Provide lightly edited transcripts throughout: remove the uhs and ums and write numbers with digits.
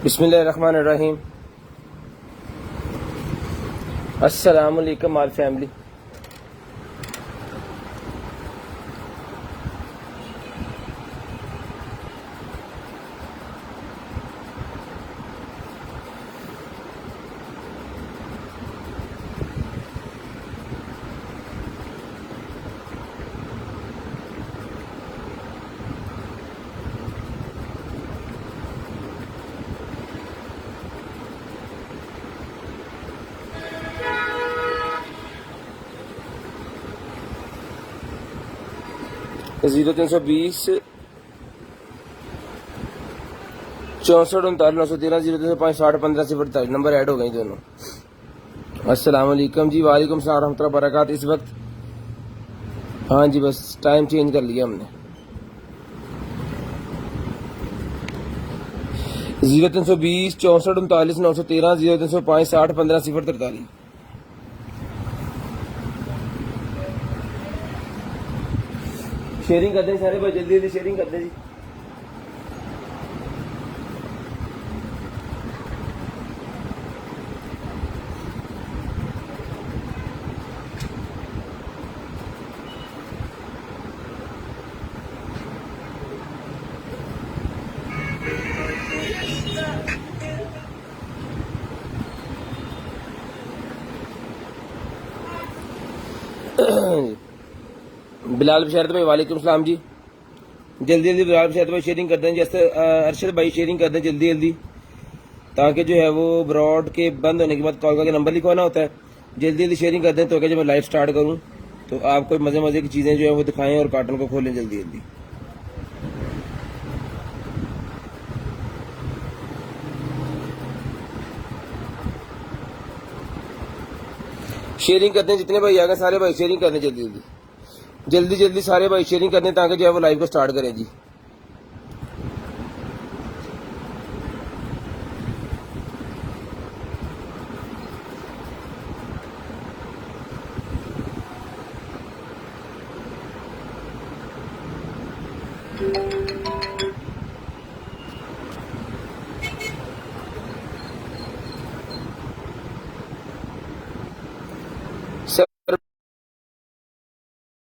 बिस्मिल्लाहिर्रहमानिर्रहीम। अस्सलाम वालेकुम आल फैमिली। जीरो 320 64 39 913 0 305 60 15 0 नंबर ऐड हो गए दोनों। अस्सलाम वालेकुम जी। वालेकुम सलाम रहमतुल्लाहि व बरकातहू। इस वक्त हाँ जी, बस टाइम चेंज कर लिया हमने। 0 320 64 39 913 0 305 60 15 0 43। शेयरिंग करते हैं सारे भाई, जल्दी जल्दी शेयरिंग करते हैं जी। बिलाल बशरत भाई वालेकुम सलाम जी। जल्दी जल्दी बिलाल बशरत भाई शेयरिंग कर दें। जैसे अरशद भाई शेयरिंग कर दें जल्दी जल्दी, ताकि जो है वो ब्रॉड के बंद होने के बाद कॉल करके नंबर लिखवाना होता है। जल्दी जल्दी शेयरिंग कर दें तो जब मैं लाइव स्टार्ट करूं तो आपको मज़े मज़े की चीज़ें जो है वो दिखाएं और कार्टन को खोलें जल्दी जल्दी। शेयरिंग करते हैं, जितने भाई आ गए सारे भाई शेयरिंग करने जल्दी जल्दी जल्दी जल्दी सारे भाई शेयरिंग करने, ताकि जो है वो लाइव को स्टार्ट करें जी।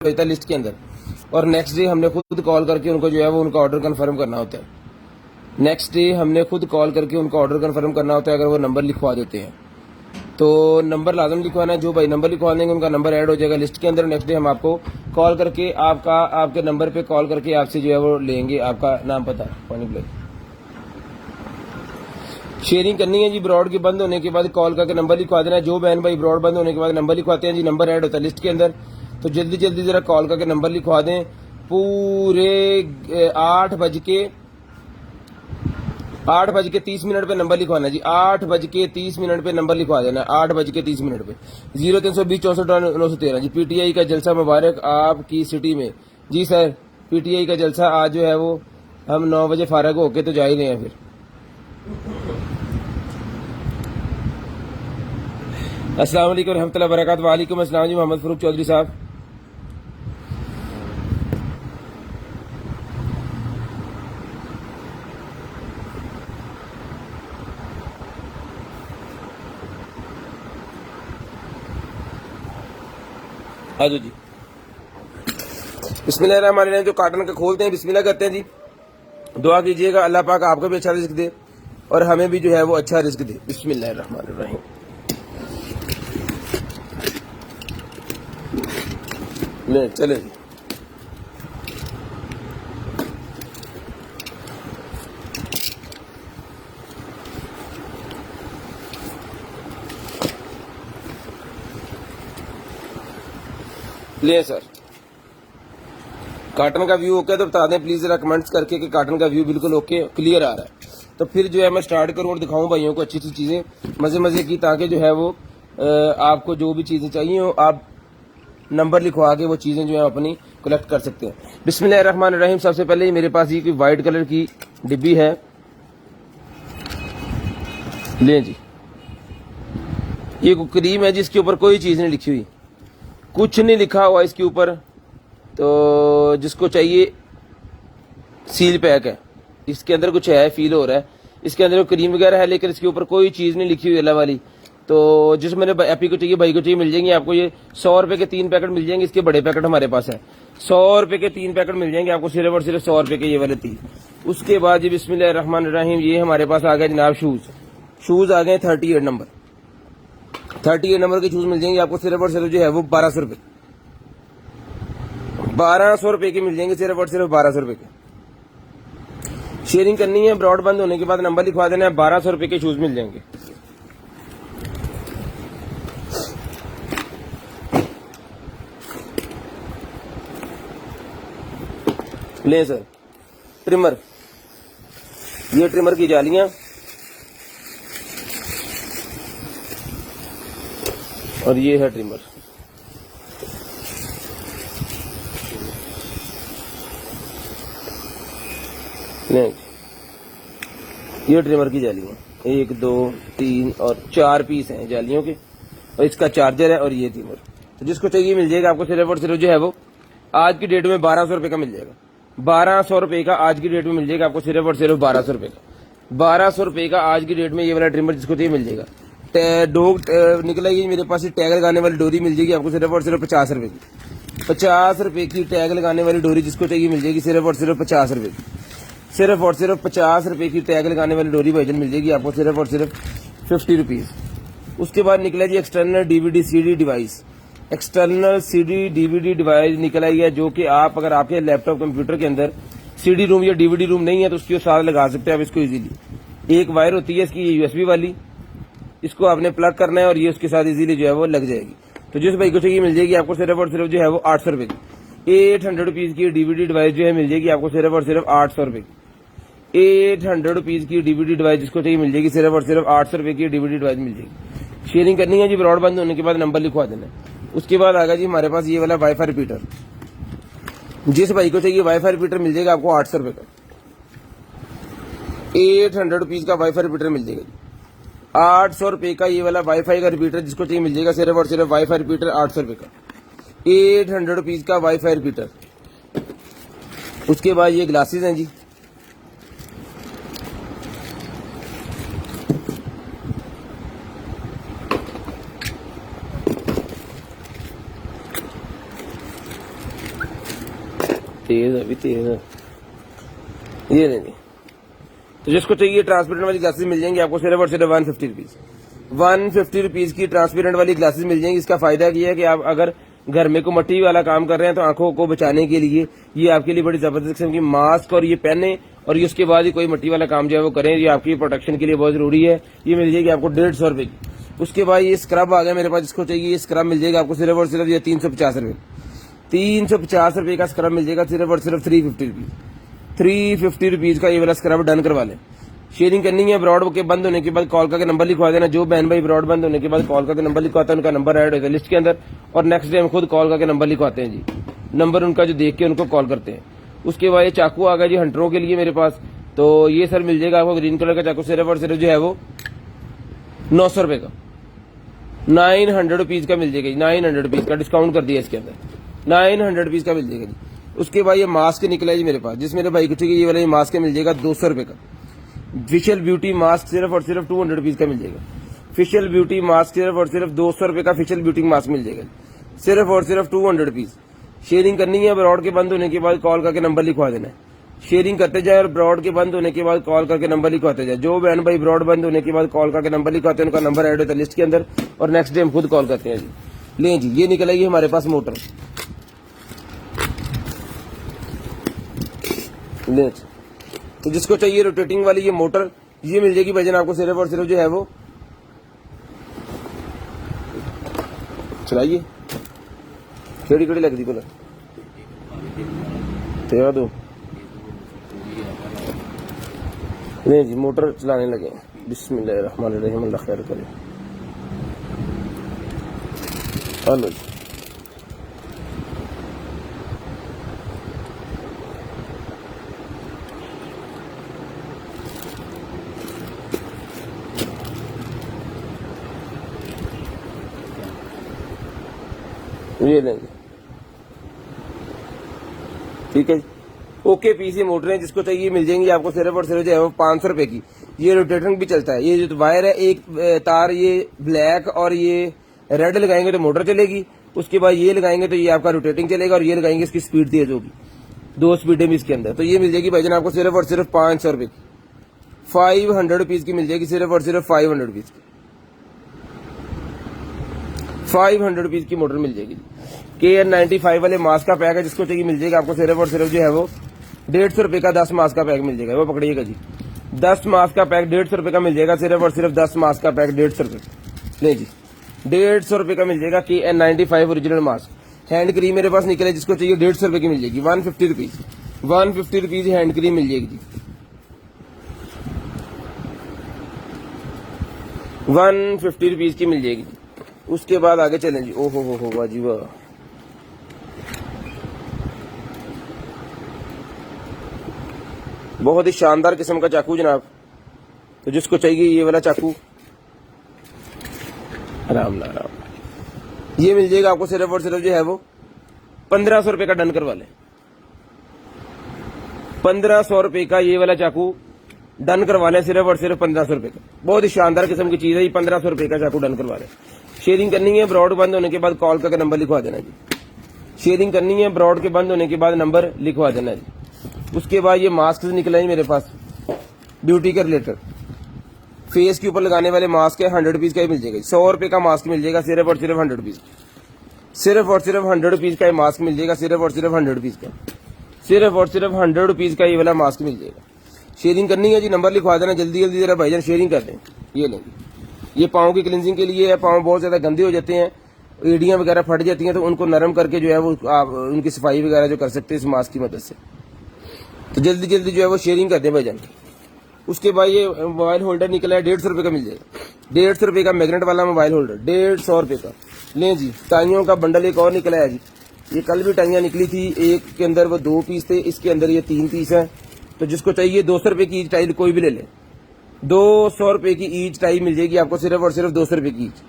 भेजता है लिस्ट के अंदर, और नेक्स्ट डे हमने खुद कॉल करके उनको जो है वो उनका ऑर्डर कंफर्म करना होता है। नेक्स्ट डे हमने खुद कॉल करके उनका ऑर्डर कंफर्म करना होता है। अगर वो नंबर लिखवा देते हैं तो नंबर लाजम लिखवाना है। जो भाई नंबर लिखवा देंगे उनका नंबर ऐड हो जाएगा लिस्ट के अंदर। नेक्स्ट डे हम आपको कॉल करके आपके नंबर पे कॉल करके आपसे जो है वो लेंगे आपका नाम पता पानी प्ले। शेयरिंग करनी है जी। ब्रॉड के बंद होने के बाद कॉल करके नंबर लिखवा देना है। जो बहन भाई ब्रॉड बंद होने के बाद नंबर लिखवाते हैं जी, नंबर ऐड होता है लिस्ट के अंदर। तो जल्दी जल्दी जरा कॉल करके नंबर लिखवा दें। पूरे 8:30 पे नंबर लिखवाना जी। 8:30 पे नंबर लिखवा देना है। 8:30 पे 0 320 64 913 जी। पीटीआई का जलसा मुबारक आपकी सिटी में जी सर। पीटीआई का जलसा आज जो है वो हम 9 बजे फारग होके तो जा ही रहे हैं फिर। अस्सलाम वालेकुम रहमतुल्लाहि व बरकातहू। वालेकुम अस्सलाम जी मोहम्मद फरूक चौधरी साहब। आजो जी। बिस्मिल्लाहिर्रहमानिर्रहीम। जो कार्टन का खोलते हैं बिस्मिल्लाह करते हैं जी। दुआ कीजिएगा अल्लाह पाक आपको भी अच्छा रिस्क दे और हमें भी जो है वो अच्छा रिस्क दे। बिस्मिल्लाहिर्रहमानिर्रहीम। ले चले जी। ले सर, कार्टन का व्यू ओके तो बता दें प्लीज जरा कमेंट्स करके कि कार्टन का व्यू बिल्कुल ओके क्लियर आ रहा है। तो फिर जो है मैं स्टार्ट करूं और दिखाऊं भाइयों को अच्छी अच्छी चीजें मजे मजे की, ताकि जो है वो आपको जो भी चीजें चाहिए हो आप नंबर लिखवा के वो चीजें जो है अपनी कलेक्ट कर सकते हैं। बिस्मिल्लाहिर्रहमानिर्रहीम। सबसे पहले मेरे पास ये कोई व्हाइट कलर की डिब्बी है। ले जी, ये क्रीम है जिसके ऊपर कोई चीज नहीं लिखी हुई, कुछ नहीं लिखा हुआ इसके ऊपर। तो जिसको चाहिए सील पैक है, इसके अंदर कुछ है फील हो रहा है। इसके अंदर क्रीम वगैरह है, लेकिन इसके ऊपर कोई चीज़ नहीं लिखी हुई अल्लाह वाली। तो जिस मैंने एपी को चाहिए, भाई को चाहिए, मिल जाएंगे आपको। ये 100 रुपए के 3 पैकेट मिल जाएंगे। इसके बड़े पैकेट हमारे पास है, 100 रुपए के 3 पैकेट मिल जाएंगे आपको, सिर्फ और सिर्फ 100 रुपए के ये वाले 3। उसके बाद जी बिस्मिल्लाहिर्रहमानिर्रहीम, ये हमारे पास आ गया जनाब शूज आ गए 38 नंबर। 38 नंबर के शूज मिल जाएंगे आपको सिर्फ और सिर्फ जो है वो 1200 रुपए, 1200 रुपए के मिल जाएंगे, सिर्फ और सिर्फ 1200 रुपए के। शेयरिंग करनी है, ब्रॉड बंद होने के बाद नंबर लिखवा देना है, 1200 रुपए के शूज मिल जाएंगे। ले सर ट्रिमर, ये ट्रिमर की जालियां और ये है ट्रिमर। ये ट्रिमर की जालियां 1 2 3 और 4 पीस हैं जालियों के, और इसका चार्जर है और ये ट्रिमर। तो जिसको चाहिए मिल जाएगा आपको, सिर्फ और सिर्फ जो है वो आज की डेट में 1200 रुपए का मिल जाएगा। 1200 रुपए का आज की डेट में मिल जाएगा आपको, सिर्फ और सिर्फ 1200 रुपए का। 1200 रुपए का आज की डेट में ये वाला ट्रिमर जिसको चाहिए मिल जाएगा। डॉग निकला ये मेरे पास, टैग लगाने वाली डोरी मिल जाएगी आपको सिर्फ और सिर्फ 50 रुपए की। 50 रुपए की टैग लगाने वाली डोरी जिसको चाहिए मिल जाएगी, सिर्फ और सिर्फ 50 रुपए की। सिर्फ और सिर्फ 50 रुपए की टैग लगाने वाली डोरी भाईजान मिल जाएगी आपको, सिर्फ और सिर्फ 50 रुपीज। उसके बाद निकला जी external DVD CD device. External CD DVD device निकल आई है, जो कि आप अगर आपके लैपटॉप कंप्यूटर के अंदर सीडी रूम या डीवीडी रूम नहीं है तो उसके साथ लगा सकते हैं आप इसको इजीली। एक वायर होती है इसकी यूएसबी वाली, इसको आपने प्लग करना है और ये उसके साथ इजीली जो है वो लग जाएगी। तो जिस भाई को चाहिए मिल जाएगी आपको सिर्फ और सिर्फ जो है वो 800 रुपए की। 800 रुपीज की डीवीडी डिवाइस जो है मिल जाएगी आपको सिर्फ और सिर्फ 800 रुपए की। 800 रुपीज की डीवीडी डिवाइस जिसको चाहिए मिल जाएगी, सिर्फ और सिर्फ 800 रुपए की डीवीडी डिवाइस मिल जाएगी। शेयरिंग करनी है जी, ब्रॉड बंद होने के बाद नंबर लिखवा देना है। उसके बाद आगा जी हमारे पास ये वाला वाईफाई रिपीटर। जिस भाई को चाहिए वाईफाई रिपीटर मिल जाएगा आपको 800 रुपए का। 800 रुपीज का वाईफाई रिपीटर मिल जाएगा। 800 रुपए का ये वाला वाईफाई का रिपीटर जिसको चाहिए मिल जाएगा, सिर्फ और सिर्फ वाईफाई रिपीटर 800 रुपए का। 800 रुपीज का वाईफाई रिपीटर। उसके बाद ये ग्लासेस हैं जी, तेज अभी तेज है, ये नहीं। तो जिसको चाहिए ट्रांसपेरेंट वाली ग्लासेस मिल जाएंगी आपको, सिर्फ और सिर्फ 150 रुपीज। 150 रुपीज की ट्रांसपेरेंट वाली ग्लासेस मिल जाएंगी। इसका फायदा ये है कि आप अगर घर में को मट्टी वाला काम कर रहे हैं तो आंखों को बचाने के लिए ये आपके लिए बड़ी जबरदस्त किस्म की मास्क और ये पहने, और ये उसके बाद ही कोई मट्टी वाला काम जो है वो करें, ये आपकी प्रोटेक्शन के लिए बहुत जरूरी है। ये मिल जाएगी आपको 150 रुपए की। उसके बाद ये स्क्रब आ गया मेरे पास, जिसको चाहिए ये स्क्रब मिल जाएगा आपको सिर्फ और सिर्फ ये 350 रुपए। 350 रुपए का स्क्रब मिल जाएगा, सिर्फ और सिर्फ 350 रुपीज। 350 रुपीज का ये वाला स्क्रब डन करवा लें। शेयरिंग करनी है, ब्रॉड के बंद होने के बाद कॉल करके नंबर लिखवा देना। जो बहन भाई ब्रॉड बंद होने के बाद कॉल करके नंबर लिखवाता है उनका नंबर ऐड होता है लिस्ट के अंदर, और नेक्स्ट डे हम खुद कॉल करके नंबर लिखवाते हैं जी। नंबर उनका जो देख के उनको कॉल करते हैं। उसके बाद ये चाकू आ गया जी हंटरों के लिए मेरे पास, तो ये सर मिल जाएगा आपको ग्रीन कलर का चाकू, सिर्फ और सिर्फ जो है वो 900 रुपए का। 900 रुपीज का मिल जाएगा जी। 900 रुपीज का डिस्काउंट कर दिया इसके अंदर, 900 रुपीज का मिल जाएगा जी। उसके बाद ये मास्क निकला है जी मेरे पास, जिस मेरे भाई को चाहिए ये वाला मास्क मिल जाएगा 200 रुपए का। फेशियल ब्यूटी मास्क सिर्फ और सिर्फ 200 रुपीज का मिल जाएगा। फेशियल ब्यूटी मास्क सिर्फ और सिर्फ 200 रुपए का फेशियल ब्यूटी मास्क मिल जाएगा, सिर्फ और सिर्फ 200 रुपीज। शेयरिंग करनी है, ब्रॉड के बंद होने के बाद कॉल करके नंबर लिखवा देना है। शेयरिंग करते जाए और ब्रॉड के बंद होने के बाद कॉल करके नंबर लिखवाते जाए। जो बहन भाई ब्रॉड बंद होने के बाद कॉल करके नंबर लिखवाते हैं उनका नंबर ऐड होता है लिस्ट के अंदर, और नेक्स्ट डे हम खुद कॉल करते हैं जी। लें जी, ये निकल आएगी हमारे पास मोटर। लें, तो जिसको चाहिए रोटेटिंग वाली ये मोटर, ये मिल जाएगी भाईजान आपको सिर्फ और सिर्फ जो है वो, चलाइए केड़ी केड़ी लगती बोला तेरा दो। नहीं जी, मोटर चलाने लगे। बिस्मिल्लाहिर्रहमानिर्रहीम, अल्लाह खैर करे। हेलो जी, ये लेंगे, ठीक है जी। ओके पीस ये मोटर है, जिसको चाहिए मिल जाएंगी आपको सिर्फ और सिर्फ जो है वो 500 रुपए की। ये रोटेटिंग भी चलता है। ये जो वायर है, एक तार ये ब्लैक और ये रेड लगाएंगे तो मोटर चलेगी, उसके बाद ये लगाएंगे तो ये आपका रोटेटिंग चलेगा, और ये लगाएंगे इसकी स्पीड तेज होगी। 2 स्पीडें भी इसके अंदर। तो ये मिल जाएगी भाईजान आपको सिर्फ और सिर्फ 500 रुपए की, 500 रुपीज की मिल जाएगी, सिर्फ और सिर्फ 500 रुपीज की, 500 रुपीज की मोटर मिल जाएगी। KN95 वाले मास्क का पैक है, जिसको चाहिए मिल जाएगा आपको सिर्फ और सिर्फ जो है वो 150 रुपए का 10 मास्क का पैक मिल जाएगा। वो पकड़िएगा जी, 10 मास्क का पैक 150 रुपए का मिल जाएगा, सिर्फ और सिर्फ 10 मास्क का पैक 150 रुपए। नहीं जी, 150 रुपए का मिल जाएगा KN95 original mask. Hand cream मेरे पास निकले, जिसको चाहिए 150 रुपए की मिल जाएगी, 150 रुपीज, 150 रुपीज हैंड क्रीम मिल जाएगी जी, 150 रुपीज की मिल जाएगी जी। उसके बाद आगे चलें जी। ओहो हो वाह जी वाह, बहुत ही शानदार किस्म का चाकू जनाब। तो जिसको चाहिए ये वाला चाकू, आराम ना आराम, ये मिल जाएगा आपको सिर्फ और सिर्फ जो है वो 1500 रुपए का। डन करवा लें, 1500 रुपए का ये वाला चाकू डन करवा लें, सिर्फ और सिर्फ 1500 रुपए का। बहुत ही शानदार किस्म की चीज है ये, 1500 रुपए का चाकू डन करवा लें। शेयरिंग करनी है, ब्रॉड बंद होने के बाद कॉल करके नंबर लिखवा देना जी। शेयरिंग करनी है, ब्रॉड के बंद होने के बाद नंबर लिखवा देना जी। उसके बाद ये मास्क निकले हैं मेरे पास, ब्यूटी के रिलेटेड, फेस के ऊपर लगाने वाले मास्क है, 100 रुपीज का ही मिल जाएगा। 100 रुपए का मास्क मिल जाएगा, सिर्फ और सिर्फ 100 रुपीज, सिर्फ और सिर्फ 100 रुपीज का मास्क मिल जाएगा, सिर्फ और सिर्फ 100 रुपीज का, सिर्फ और सिर्फ 100 रुपीज का ये वाला मास्क मिल जाएगा। शेयरिंग करनी है जी, नंबर लिखवा देना जल्दी जल्दी, जरा भाईजान शेयरिंग कर दें। ये लेंगे, ये पाँव की क्लिनजिंग के लिए है। पाँव बहुत ज्यादा गंदे हो जाते हैं, एड़ियां वगैरह फट जाती हैं, तो उनको नरम करके जो है वो आप उनकी सफाई वगैरह जो कर सकते हैं इस मास्क की मदद से। तो जल्दी जल्दी जो है वो शेयरिंग कर दें भाईजान। उसके बाद ये मोबाइल होल्डर निकला है, 150 रुपए का मिल जाएगा, 150 रुपए का मैग्नेट वाला मोबाइल होल्डर, 150 रुपए का। लें जी, टाइयों का बंडल एक और निकला है जी। ये कल भी टाइयां निकली थी, एक के अंदर वो 2 पीस थे, इसके अंदर ये 3 पीस है। तो जिसको चाहिए 200 रुपए की ईच टाई कोई भी ले ले, 200 रुपए की ईच टाई मिल जाएगी आपको, सिर्फ और सिर्फ 200 रुपए की ईच।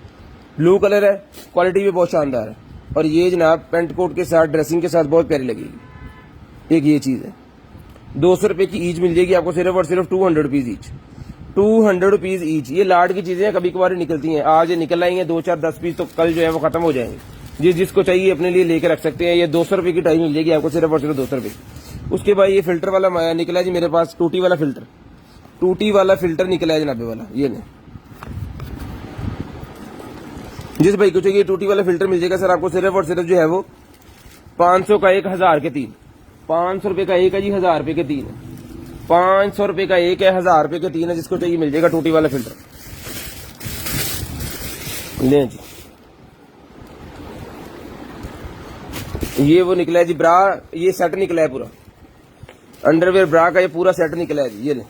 ब्लू कलर है, क्वालिटी भी बहुत शानदार है, और ये जनाब पेंट कोट के साथ ड्रेसिंग के साथ बहुत प्यारी लगेगी। एक ये चीज है, 200 रुपए की ईच मिल जाएगी आपको, सिर्फ और सिर्फ 200 रुपीज ईच, 200 रुपीज ईच। ये लाड की चीजें कभी कभार निकलती हैं, आज ये निकल आई हैं 2 4 10 पीस, तो कल जो है वो खत्म हो जाएंगे। जिसको चाहिए अपने लिए लेकर रख सकते हैं। ये 200 रुपए की टाई मिल जाएगी आपको, सिर्फ और सिर्फ 200 रुपए। उसके बाद ये फिल्टर वाला निकला है जी मेरे पास, टूटी वाला फिल्टर, टूटी वाला फिल्टर निकला है जनाबे वाला। ये नहीं, जिस भाई को चाहिए टूटी वाला फिल्टर मिल जाएगा सर आपको, सिर्फ और सिर्फ जो है वो 500 का एक, 1000 के 3, 500 रुपए का एक है जी, 1000 रुपए के 3 है, 500 रुपए का एक है, 1000 रुपए के 3 है। जिसको चाहिए मिल जाएगा टूटी वाला फिल्टर। ले जी, ये वो निकला है जी ब्रा, ये सेट निकला है पूरा, अंडरवेयर ब्रा का ये पूरा सेट निकला है जी। ये ले,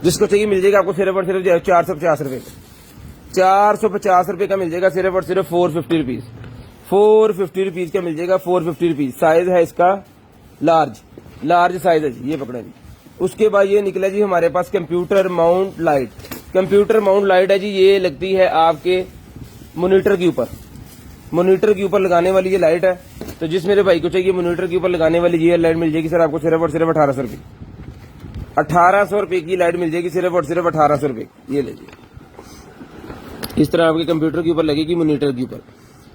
जिसको चाहिए मिल जाएगा आपको सिर्फ और सिर्फ 450 रुपए, 450 रुपए का मिल जाएगा, सिर्फ और सिर्फ 450 रुपीज, 450 रुपीज का मिल जाएगा, 450 रुपीज। साइज है इसका लार्ज, लार्ज साइज है जी, ये पकड़े जी। उसके बाद ये निकला जी हमारे पास computer mount light, computer mount light है जी। ये लगती है आपके मॉनिटर के ऊपर, मॉनिटर के ऊपर लगाने वाली ये लाइट है। तो जिस मेरे भाई को चाहिए मॉनिटर के ऊपर लगाने वाली ये लाइट मिल जाएगी सर आपको, सिर्फ और सिर्फ 1800 रुपए, 1800 रुपए की लाइट मिल जाएगी, सिर्फ और सिर्फ 1800 रुपए। ये लीजिए, इस तरह आपके कंप्यूटर के ऊपर लगेगी, मॉनिटर के ऊपर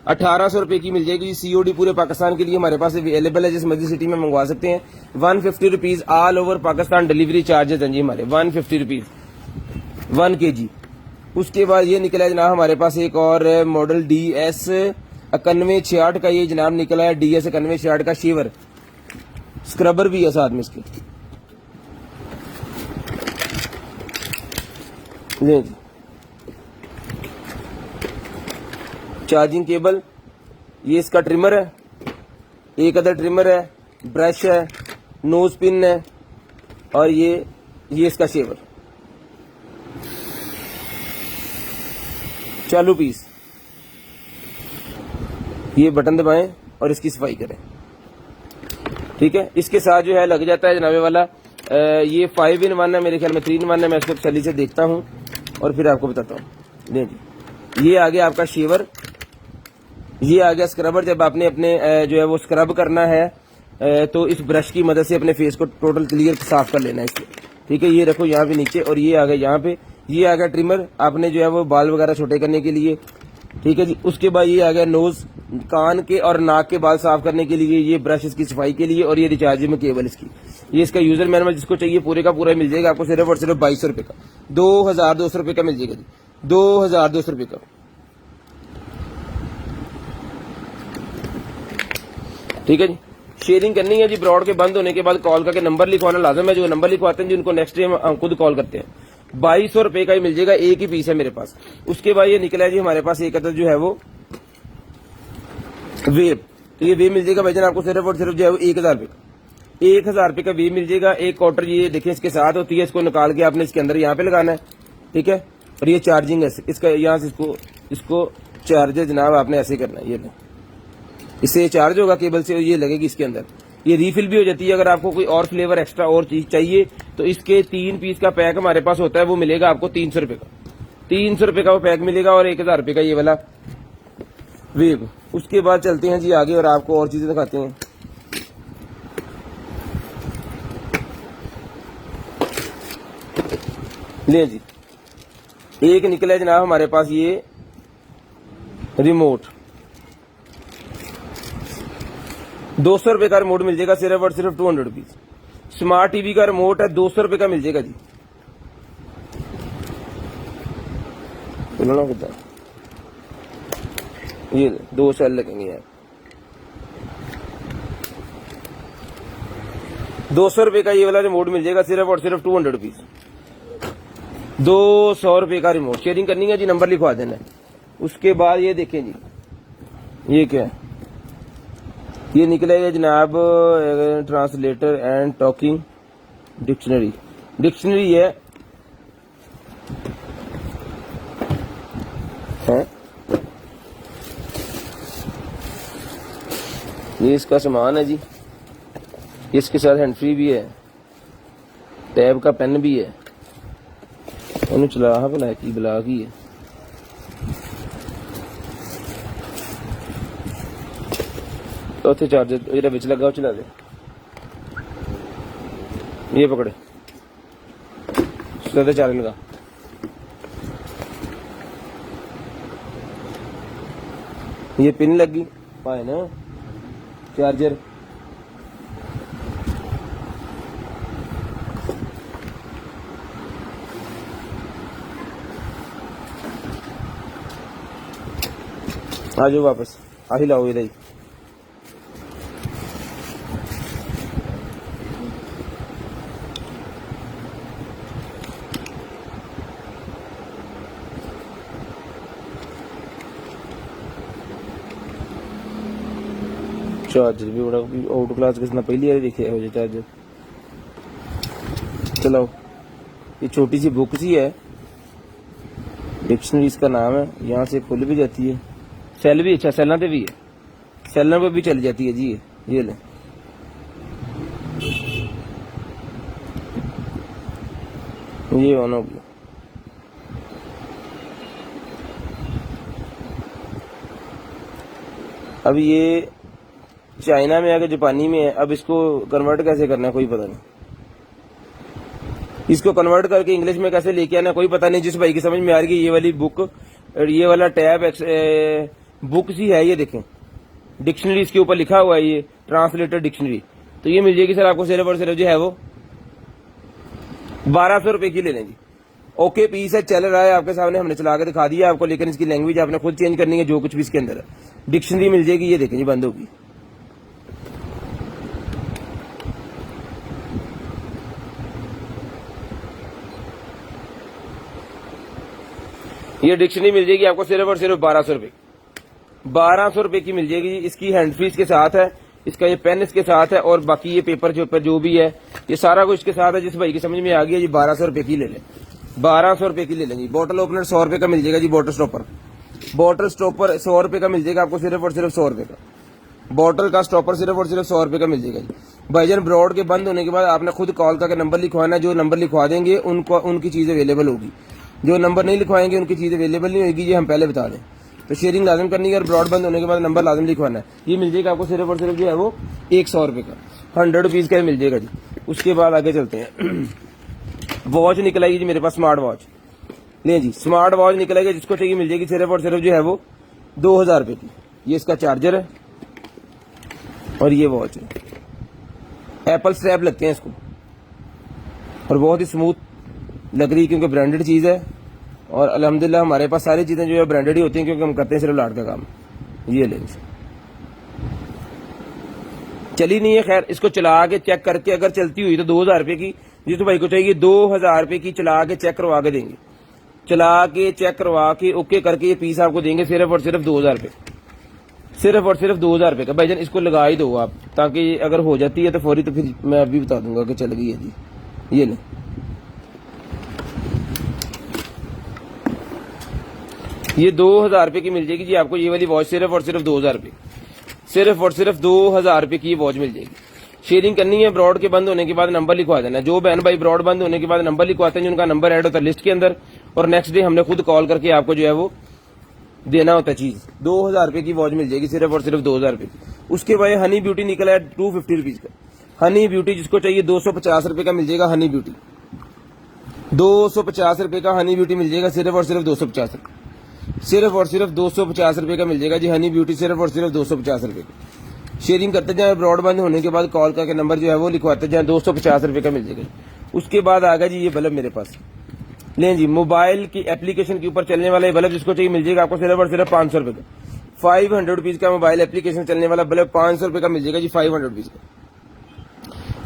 1800 रुपए की मिल जाएगी। COD पूरे पाकिस्तान के लिए हमारे पास अवेलेबल है, जिस मर्जी सिटी में मंगवा सकते हैं। 150 rupees all over Pakistan delivery charges हैं जी हमारे, 150 रुपीज 1 kg। उसके बाद ये निकला है जनाब हमारे पास एक और मॉडल DS 9166 का, ये जनाब निकला है DS 9166 का शीवर, स्क्रबर भी है साथ में इसके। चार्जिंग केबल, ये इसका ट्रिमर है, एक अदर ट्रिमर है, ब्रश है, नोज पिन है, और ये इसका शेवर, चालू पीस। ये बटन दबाएं और इसकी सफाई करें, ठीक है। इसके साथ जो है लग जाता है जनाबे वाला ये 5 in 1 है, मेरे ख्याल में 3 in 1 है, मैं इसको तसल्ली से देखता हूँ। और फिर आपको बताता हूँ। देखिए ये आ गया आपका शेवर, ये आ गया स्क्रबर। जब आपने अपने जो है वो स्क्रब करना है तो इस ब्रश की मदद से अपने फेस को टोटल क्लियर साफ कर लेना है इससे, ठीक है। ये रखो यहाँ पे नीचे, और ये आ गया यहाँ पे, ये आ गया ट्रिमर आपने जो है वो बाल वगैरह छोटे करने के लिए, ठीक है जी। उसके बाद ये आ गया नोज, कान के और नाक के बाल साफ करने के लिए, ये ब्रश इसकी सफाई के लिए, और ये रिचार्जेबल केबल इसकी। ये इसका यूजर मैनुअल जिसको चाहिए पूरे का पूरा मिल जाएगा आपको सिर्फ और सिर्फ 2200 रुपए का, 2200 रुपए का मिल जाएगा जी, 2200 रुपए का, ठीक है जी। शेयरिंग करनी है जी। ब्रॉड के बंद होने के बाद कॉल करके नंबर लिखवाना लाजम है। जो नंबर लिखवाते हैं जी उनको नेक्स्ट डे हम खुद कॉल करते हैं। 2200 रुपए का ही मिल जाएगा, एक ही पीस है मेरे पास। उसके बाद ये निकला है जी हमारे पास एक अदद जो है वो वेब, तो ये वेब मिल जाएगा भाईजान आपको सिर्फ और सिर्फ जो है वो 1000 रुपए का, 1000 रुपए का वेब मिल जाएगा। एक क्वार्टर ये देखिए इसके साथ होती है, इसको निकाल के आपने इसके अंदर यहाँ पे लगाना है, ठीक है। और ये चार्जिंग है इसका, यहाँ से इसको चार्जर जनाब आपने ऐसे करना है, ये इससे चार्ज होगा केबल से, ये लगेगी इसके अंदर। ये रीफिल भी हो जाती है। अगर आपको कोई और फ्लेवर एक्स्ट्रा और चीज चाहिए तो इसके 3 पीस का पैक हमारे पास होता है, वो मिलेगा आपको 300 रुपए का, 300 रुपए का वो पैक मिलेगा, और 1000 रुपए का ये वाला वेब। उसके बाद चलते हैं जी आगे और आपको और चीजें दिखाते हैं। ले जी, एक निकला है जनाब हमारे पास ये रिमोट, 200 रुपए का रिमोट मिल जाएगा सिर्फ और सिर्फ 200 रुपीज। स्मार्ट टीवी का रिमोट है, 200 रुपए का मिल जाएगा जी। ये 2 सेल लगेंगे यार, 200 रुपए का ये वाला रिमोट मिल जाएगा सिर्फ और सिर्फ 200 रुपीज, 200 रुपए का रिमोट। शेयरिंग करनी है जी, नंबर लिखवा देना है। उसके बाद ये देखें जी, ये क्या है, ये निकलेगा जनाब translator and talking dictionary, dictionary है ये इसका सामान है जी। इसके साथ हैंड फ्री भी है, टैब का पेन भी है। उन्हें चला भला की बुला की है, तो उसे चार्जर ये बिच लगा चला दे, ये पकड़े चला दे चार्जर लगा। ये पिन लगी पाए ना चार्जर, आ जाओ वापस, आ ही लाओ इधर। चार्जर भी बड़ा आउट क्लास किसने पहली बार देखे हो चार्जर। चलो ये छोटी सी बुक सी है, डिक्शनरी इसका नाम है, यहाँ से खुल भी जाती है। सेल भी अच्छा, सेलों पे भी है, सेलों पे भी चल जाती है जी। ये ले ये ऑन हो गया। अब ये चाइना में आके जापानी में है, अब इसको कन्वर्ट कैसे करना है कोई पता नहीं। इसको कन्वर्ट करके इंग्लिश में कैसे लेके आना कोई पता नहीं। जिस भाई की समझ में आ रही है ये वाली बुक और ये वाला टैब बुक सी है, ये देखें डिक्शनरी इसके ऊपर लिखा हुआ है, ये ट्रांसलेटर डिक्शनरी, तो ये मिल जाएगी सर आपको सिर्फ और सिर्फ जो है वो 1200 रुपए की ले लें जी। ओके पीस है, चल रहा है आपके सामने, हमने चला के दिखा दिया आपको, लेकिन इसकी लैंग्वेज आपने खुद चेंज करनी है, जो कुछ भी इसके अंदर है। डिक्शनरी मिल जाएगी, ये देखें जी बंद होगी। ये डिक्शनरी मिल जाएगी आपको सिर्फ और सिर्फ 1200 रुपए, 1200 रुपए की मिल जाएगी। इसकी हैंड फ्री इसके साथ है, इसका ये पेन इसके साथ है, और बाकी ये पेपर जो भी है ये सारा कुछ इसके साथ है। जिस भाई की समझ में आ गया जी 1200 रुपए की ले लें, 1200 रुपए की ले लें जी। बॉटल ओपनर 100 रुपए का मिल जाएगा जी। बॉटल स्टॉपर 100 रुपए का मिल जाएगा आपको सिर्फ और सिर्फ 100 रुपए का। बॉटल का स्टॉपर सिर्फ और सिर्फ 100 रुपए का मिल जाएगा जी। भाईजान ब्रॉड के बंद होने के बाद आपने खुद कॉल करके नंबर लिखवाना है, जो नंबर लिखवा देंगे उनको उनकी चीज अवेलेबल होगी। जो नंबर नहीं लिखवाएंगे उनकी चीज़ अवेलेबल नहीं होगी, ये हम पहले बता दें। तो शेयरिंग लाजम करनी है और ब्रॉडबैंड होने के बाद नंबर लाजम लिखवाना है। ये मिल जाएगा आपको सिर्फ और सिर्फ जो है वो 100 रुपये का, 100 रुपीज़ का ही मिल जाएगा जी। उसके बाद आगे चलते हैं। वॉच निकल आएगी जी मेरे पास, स्मार्ट वॉच। नहीं जी, स्मार्ट वॉच निकल आएगी, जिसको चाहिए मिल जाएगी सिर्फ और सिर्फ जो है वो 2000 रुपये की। ये इसका चार्जर है और ये वॉच है, एप्पल स्ट्रैप लगते हैं इसको और बहुत ही स्मूथ लग रही है क्योंकि ब्रांडेड चीज़ है। और अल्हम्दुलिल्लाह हमारे पास सारी चीज़ें जो है ब्रांडेड ही होती हैं क्योंकि हम करते हैं सिर्फ लाट का काम। ये ले चली नहीं है, खैर इसको चला के चेक करके अगर चलती हुई तो 2000 रुपये की, जिस भाई को चाहिए 2000 रुपये की चला के चेक करवा के देंगे। चला के चेक करवा के ओके करके ये पीस आपको देंगे सिर्फ और सिर्फ 2000 रुपये, सिर्फ और सिर्फ 2000 रुपये का। भाईजान इसको लगा ही दो आप, ताकि अगर हो जाती है तो फौरी तो फिर मैं अभी बता दूंगा कि चल गई है जी। ये ले, ये 2000 रुपये की मिल जाएगी जी आपको ये वाली वॉच, सिर्फ और सिर्फ 2000 रुपये, सिर्फ और सिर्फ 2000 रुपये की ये वॉच मिल जाएगी। शेयरिंग करनी है, ब्रॉड के बंद होने के बाद नंबर लिखवा देना। जो बहन भाई ब्रॉड बंद होने के बाद नंबर लिखवाते हैं उनका नंबर ऐड होता है लिस्ट के अंदर, और नेक्स्ट डे हमने खुद कॉल करके आपको जो है वो देना होता है चीज। 2000 रुपये की वॉच मिल जाएगी, सिर्फ और सिर्फ 2000 रुपये की। उसके बाद हनी ब्यूटी निकला है 250 रुपीज का। हनी ब्यूटी जिसको चाहिए 250 रुपये का मिल जाएगा। हनी ब्यूटी 250 रुपये का हनी ब्यूटी मिल जाएगा, सिर्फ और सिर्फ 250 रुपये, सिर्फ और सिर्फ 250 रुपये का मिल जाएगा जी हनी ब्यूटी, सिर्फ और सिर्फ 250 रुपये का। शेयरिंग करते जाए, ब्रॉडबैंड होने के बाद कॉल करके नंबर जो है वो लिखवाते जाए, 250 रुपये का मिल जाएगा। उसके बाद आ गया जी ये बल्ब मेरे पास, लें जी मोबाइल की एप्लीकेशन के ऊपर चलने वाला ये बल्ब जिसको चाहिए मिल जाएगा आपको सिर्फ और सिर्फ 500 रुपये का। 500 रुपीज का मोबाइल एप्लीकेशन चलने वाला बल्ब 500 रुपये का मिल जाएगा जी। 500 रुपीज का,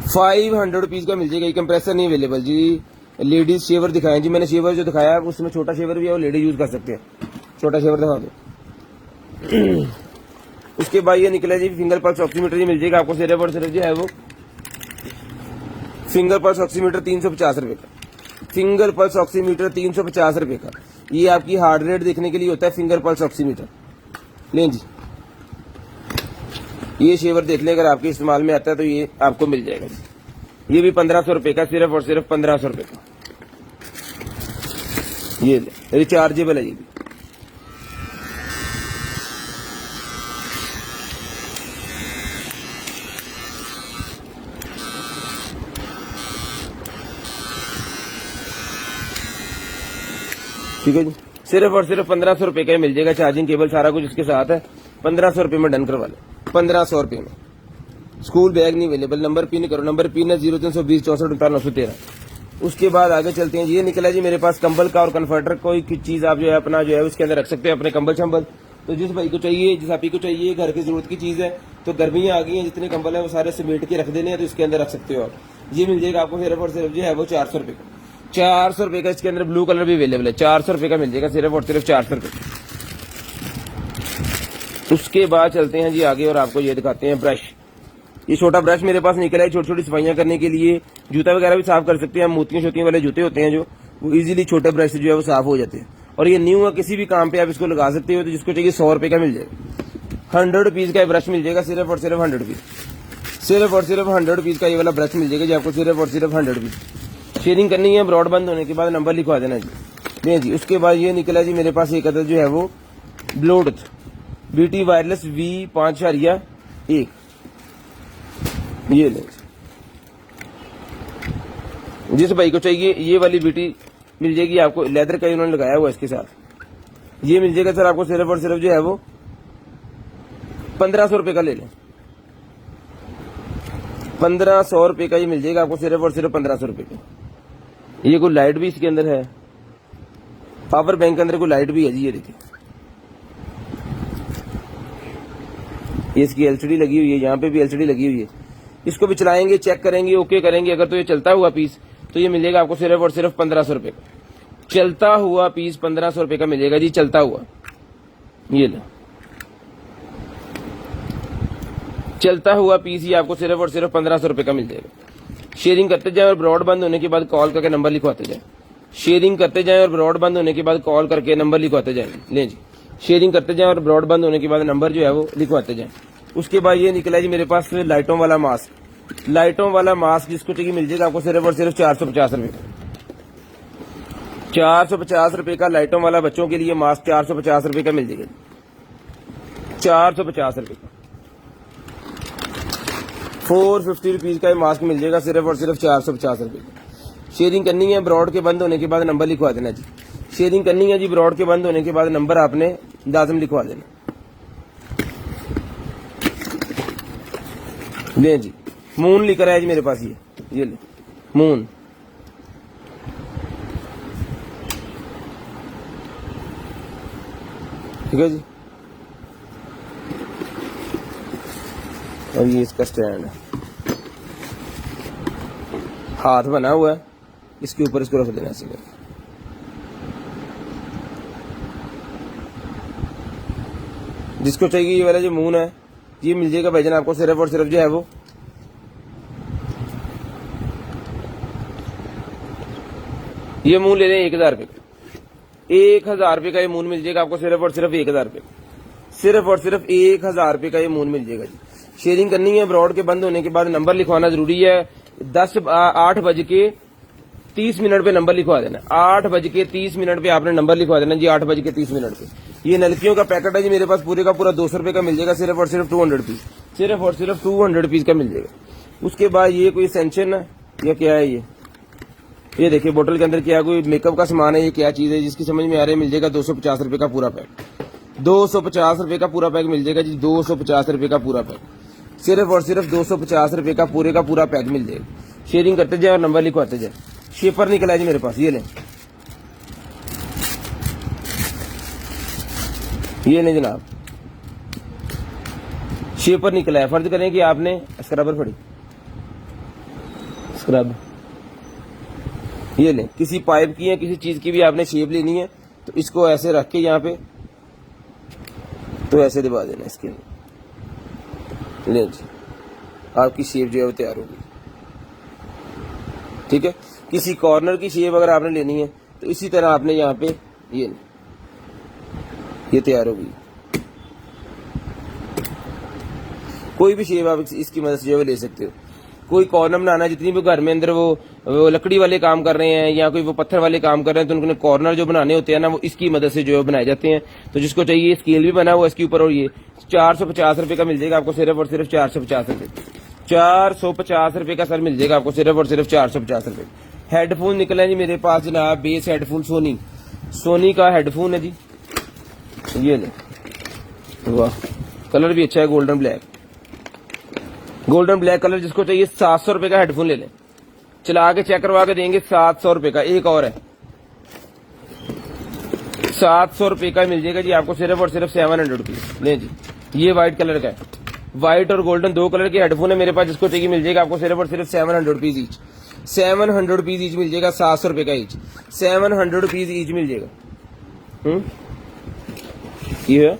500 रुपीज का मिल जाएगा। ये कंप्रेसर नहीं अवेलेबल जी। लेडीज शेवर दिखाएं जी, मैंने शेवर जो दिखाया है उसमें छोटा शेवर भी है, वो लेडीज यूज कर सकते हैं। छोटा शेवर दिखा दो। उसके बाद ये निकला जी फिंगर पल्स ऑक्सीमीटर, ये मिल जाएगा आपको सिर्फ और सिर्फ जो है वो फिंगर पल्स ऑक्सीमीटर 350 रुपये का। फिंगर पल्स ऑक्सीमीटर 350 रुपये का। ये आपकी हार्ट रेट देखने के लिए होता है फिंगर पल्स ऑक्सीमीटर। लें जी, ये शेवर देख लें, अगर आपके इस्तेमाल में आता है तो ये आपको मिल जाएगा। ये भी 1500 रुपये का, सिर्फ और सिर्फ 1500 रुपये का। ये रिचार्जेबल है ये भी। ठीक है जी, सिर्फ और सिर्फ 1500 रुपये का ही मिल जाएगा। चार्जिंग केबल सारा कुछ इसके साथ है। 1500 रुपये में डन करवा लें, 1500 रुपये में। स्कूल बैग नहीं अवेलेबल, नंबर पिन करो, नंबर पिन है 0320 64 913। उसके बाद आगे चलते हैं। ये निकला जी मेरे पास कंबल का और कन्फर्टर, कोई चीज आप जो है अपना जो है उसके अंदर रख सकते हैं, अपने कंबल शंबल। तो जिस भाई को चाहिए, जिस आपी को चाहिए, घर की जरूरत की चीज है, तो गर्मियां आ गई हैं, जितने कंबल है वो सारे समेट के रख देने हैं, तो इसके अंदर रख सकते हो आप। ये मिल जाएगा आपको सिर्फ और सिर्फ जो है वो 400 रुपये का। 400 रुपये का इसके अंदर ब्लू कलर भी अवेलेबल है, 400 रुपये का मिल जाएगा, सिर्फ और सिर्फ 400 रुपये। उसके बाद चलते हैं जी आगे और आपको ये दिखाते हैं ब्रश। ये छोटा ब्रश मेरे पास निकला है छोटी छोटी सफाइयां करने के लिए, जूता वगैरह भी साफ कर सकते हैं। मोतियों शोतियों वाले जूते होते हैं जो, वो इजीली छोटे ब्रश से जो है वो साफ हो जाते हैं। और ये न्यू है, किसी भी काम पे आप इसको लगा सकते हो। तो जिसको चाहिए 100 रुपये का मिल जाएगा। 100 रुपीज का ब्रश मिल जाएगा, सिर्फ और सिर्फ 100 रुपीज, सिर्फ और सिर्फ 100 रुपीज का ये वाला ब्रश मिल जाएगा जी आपको, सिर्फ और सिर्फ 100 रुपीज। शेयरिंग करनी है, ब्रॉडबैंड होने के बाद नंबर लिखवा देना जी। नहीं जी, उसके बाद ये निकला जी मेरे पास एक अदर जो है वो ब्लूटूथ BT वायरलेस V5.1। ये ले, जिस भाई को चाहिए ये वाली BT मिल जाएगी आपको, लेदर का इन्होंने लगाया हुआ इसके साथ। ये मिल जाएगा सर आपको सिर्फ और सिर्फ जो है वो 1500 रुपये का। ले लें, 1500 रुपये का ये मिल जाएगा आपको, सिर्फ और सिर्फ 1500 रुपये का। ये कोई लाइट भी इसके अंदर है, पावर बैंक के अंदर कोई लाइट भी है जी। ये देखिए, ये इसकी LCD लगी हुई है, यहाँ पे भी LCD लगी हुई है। इसको भी चलाएंगे, चेक करेंगे, ओके करेंगे। अगर तो ये चलता हुआ पीस तो ये मिलेगा आपको सिर्फ और सिर्फ 1500 रुपये का। चलता हुआ पीस 1500 रुपये का मिलेगा जी, चलता हुआ। ये लो, चलता हुआ पीस ही आपको सिर्फ और सिर्फ 1500 रुपये का मिल जाएगा। शेयरिंग करते जाए और ब्रॉडबैंड होने के बाद कॉल करके नंबर लिखवाते जाए। शेयरिंग करते जाए और ब्रॉडबैंड होने के बाद कॉल करके नंबर लिखवाते जाए। लें जी, शेयरिंग करते जाए और ब्रॉडबैंड होने के बाद नंबर जो है वो लिखवाते जाए। उसके बाद ये निकला जी मेरे पास लाइटों वाला मास्क। लाइटों वाला मास्क जिसको चाहिए मिल जाएगा आपको सिर्फ और सिर्फ 450 रुपये का। 450 रुपए का लाइटों वाला बच्चों के लिए मास्क 450 रुपए का मिल जाएगा। 450 रुपए का 450 रुपीज का मास्क मिल जाएगा सिर्फ और सिर्फ 450 रुपए का। शेयरिंग करनी है, ब्रॉड के बंद होने के बाद नंबर लिखवा देना जी। शेयरिंग करनी है जी, ब्रॉड के बंद होने के बाद नंबर आपने लाजम लिखवा देना। ले जी, मून लिखा है जी मेरे पास, ये ले मून। ठीक है जी, और ये इसका स्टैंड है, हाथ बना हुआ है, इसके ऊपर इसको रख देना ऐसे करके। जिसको चाहिए ये वाला जो मून है ये मिल जाएगा भाईजान आपको सिर्फ और सिर्फ जो है वो ये मून ले लें 1000 रुपए का। 1000 रुपए का ये मून मिल जाएगा आपको सिर्फ और सिर्फ 1000 रुपए, सिर्फ और सिर्फ 1000 रुपए का ये मून मिल जाएगा जी। शेयरिंग करनी है, ब्रॉड के बंद होने के बाद नंबर लिखवाना जरूरी है। 8:30 पे नंबर लिखवा देना। 8:30 पे आपने नंबर लिखवा देना जी। 8:30 पे ये नलकियों का पैकेट है जी मेरे पास, पूरे का पूरा 200 रुपए का मिल जाएगा सिर्फ और सिर्फ 200 रुपीज, सिर्फ और सिर्फ 200 रुपीज का मिल जाएगा। उसके बाद ये कोई सेंशन है या क्या है, ये देखिए बोतल के अंदर क्या कोई मेकअप का सामान है, ये क्या चीज है जिसकी समझ में आ रही है, मिल जाएगा 250 रुपए का पूरा पैक। 250 रुपए का पूरा पैक मिल जाएगा जी। 250 रुपए का पूरा पैक, सिर्फ और सिर्फ 250 रुपए का पूरे का पूरा पैक मिल जाएगा। शेयरिंग करते जाए और नंबर लिखवाते जाए। शेपर निकला है जी मेरे पास, ये लें जनाब, शेपर निकला है। फर्ज करें कि आपने स्क्रबर पड़ी, स्क्रब ये लें, किसी पाइप की या किसी चीज की भी आपने शेप लेनी है तो इसको ऐसे रख के यहाँ पे तो ऐसे दबा देना इसके अंदर। ले जी, आपकी शेप जो है वो तैयार होगी। ठीक है, किसी कॉर्नर की शेप अगर आपने लेनी है तो इसी तरह आपने यहाँ पे ये तैयार होगी। कोई भी शेप आप इसकी मदद से जो है ले सकते हो। कोई कॉर्नर बनाना है, जितनी भी घर में अंदर वो लकड़ी वाले काम कर रहे हैं या कोई वो पत्थर वाले काम कर रहे हैं तो उन्होंने कॉर्नर जो बनाने होते हैं ना वो इसकी मदद से जो है बनाए जाते हैं। तो जिसको चाहिए स्केल भी बना हुआ इसके ऊपर, और ये 450 रुपए का मिल जाएगा आपको सिर्फ और सिर्फ 450 रुपए। 450 रुपए का सर मिल जाएगा आपको सिर्फ और सिर्फ 450 रुपए। हेडफोन निकला है जी मेरे पास जनाब, बेस हेडफोन सोनी का हेडफोन है जी। ये ले, वाह कलर भी अच्छा है, गोल्डन ब्लैक कलर। जिसको चाहिए 700 रुपए का हेडफोन ले लें, चला के चेक करवा के देंगे 700 रुपए का। एक और है 700 रुपए का मिल जाएगा जी आपको सिर्फ और सिर्फ 700 रुपीज। ले जी, ये व्हाइट कलर का है, व्हाइट और गोल्डन 2 कलर के हेडफोन है मेरे पास। जिसको चाहिए मिल जाएगा आपको सिर्फ और सिर्फ 700 रुपीज ईच। 700 रुपीज ईच मिल जाएगा, 700 रुपए का ईच, 700 रुपीज ईच मिल जाएगा। ये है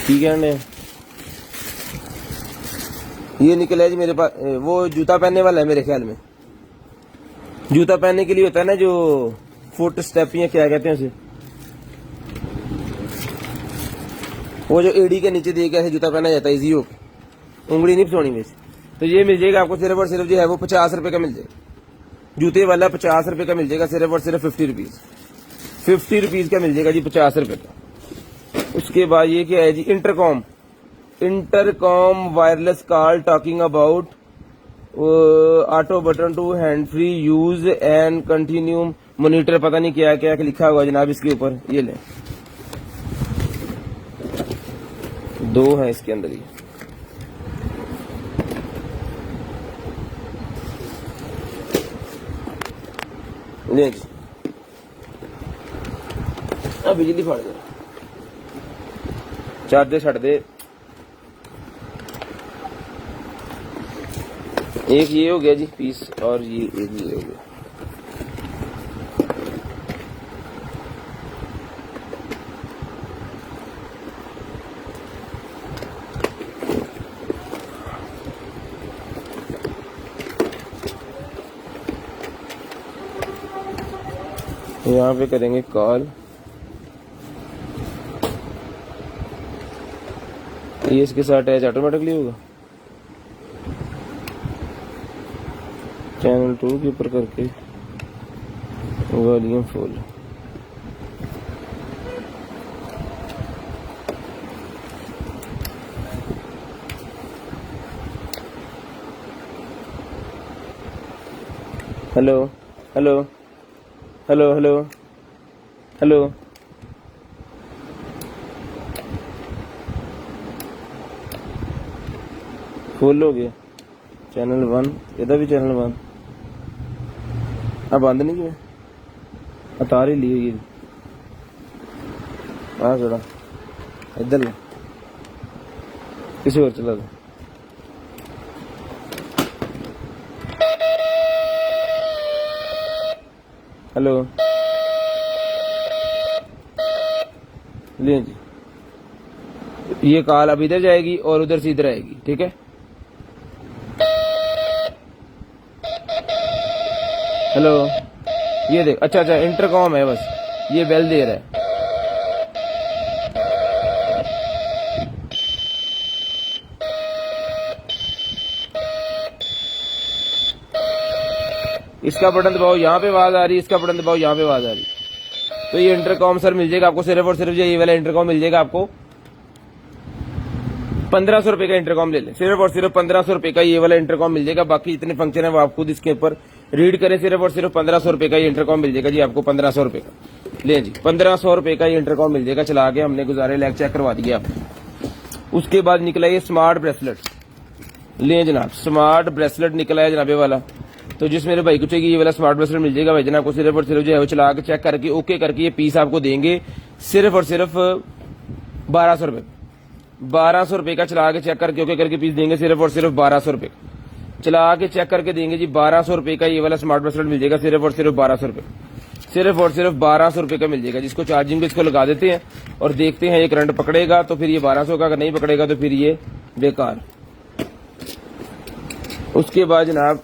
ठीक है। ये निकला है जी मेरे पास, वो जूता पहनने वाला है मेरे ख्याल में। जूता पहनने के लिए होता है ना जो फुट स्टेप या क्या कहते हैं उसे, वो जो एड़ी के नीचे दे के ऐसे जूता पहना जाता है, इजी हो उंगली नहीं फसोनी में। तो ये मिल जाएगा आपको सिर्फ और सिर्फ जो है वो 50 रुपए का मिल जाएगा। जूते वाला 50 रुपए का मिल जाएगा सिर्फ और सिर्फ 50 रुपीज। 50 रुपीज का मिल जाएगा जी, 50 रुपए का। उसके बाद ये क्या है जी, intercom wireless call talking about auto button to hand free use and continue monitor, पता नहीं क्या क्या लिखा होगा जनाब इसके ऊपर। ये ले, 2 है इसके अंदर। ये ले जी, अब बिजली फाड़ दे, चार्जर छड़ दे। एक ये हो गया जी पीस, और ये एक ये हो गया। यहाँ पे करेंगे कॉल। ये इसके साथ अटैच ऑटोमेटिकली होगा। चैनल 2 के ऊपर करके volume full. Hello hello hello hello hello, full हो गया चैनल 1, ਇਹਦਾ भी चैनल 1 अब बंद नहीं किया, उतार ही लिए ये थोड़ा इधर ले, किसी और चला दो। हेलो ले जी, ये कॉल अब इधर जाएगी और उधर से इधर आएगी, ठीक है। हेलो, ये देख, अच्छा इंटरकॉम है, बस ये बेल दे रहा है। इसका बटन दबाओ, यहाँ पे आवाज आ रही है, इसका बटन दबाओ, यहाँ पे आवाज आ रही। तो ये इंटरकॉम सर मिल जाएगा आपको, सिर्फ और सिर्फ ये वाला इंटरकॉम मिल जाएगा आपको 1500 रुपए का इंटरकॉम ले लें, सिर्फ और सिर्फ 1500 रुपए का ये वाला इंटरकॉम मिल जाएगा। बाकी इतने फंक्शन है वो आप खुद इसके ऊपर रीड करें, सिर्फ और सिर्फ 1500 रुपए का ये इंटरकॉम मिल जाएगा जी आपको, 1500 रुपए का ले जी, 1500 रुपए का ये इंटरकॉम मिल जाएगा। चला के हमने गुजारे लैग चेक करवा दिया आप। उसके बाद निकला ये स्मार्ट ब्रेसलेट, ले जनाब, स्मार्ट ब्रेसलेट निकला है जनाबे वाला। तो जिस मेरे भाई को चाहिए ये वाला स्मार्ट ब्रेसलेट मिल जाएगा भाई जनाब को, सिर्फ और सिर्फ जो है वो चला के चेक करके ओके करके ये पीस आपको देंगे सिर्फ और सिर्फ 1200 रुपए, 1200 रुपए का चला के चेक करके ओके करके पीस देंगे सिर्फ और सिर्फ 1200 रुपए चला के चेक करके देंगे जी। 1200 रुपए का ये वाला स्मार्ट ब्रेसलेट मिल जाएगा सिर्फ और सिर्फ 1200 रुपए, सिर्फ और सिर्फ 1200 रुपए का मिल जाएगा। जिसको चार्जिंग पे इसको लगा देते हैं और देखते हैं ये करंट पकड़ेगा तो फिर ये 1200 का, अगर नहीं पकड़ेगा तो फिर ये बेकार। उसके बाद जनाब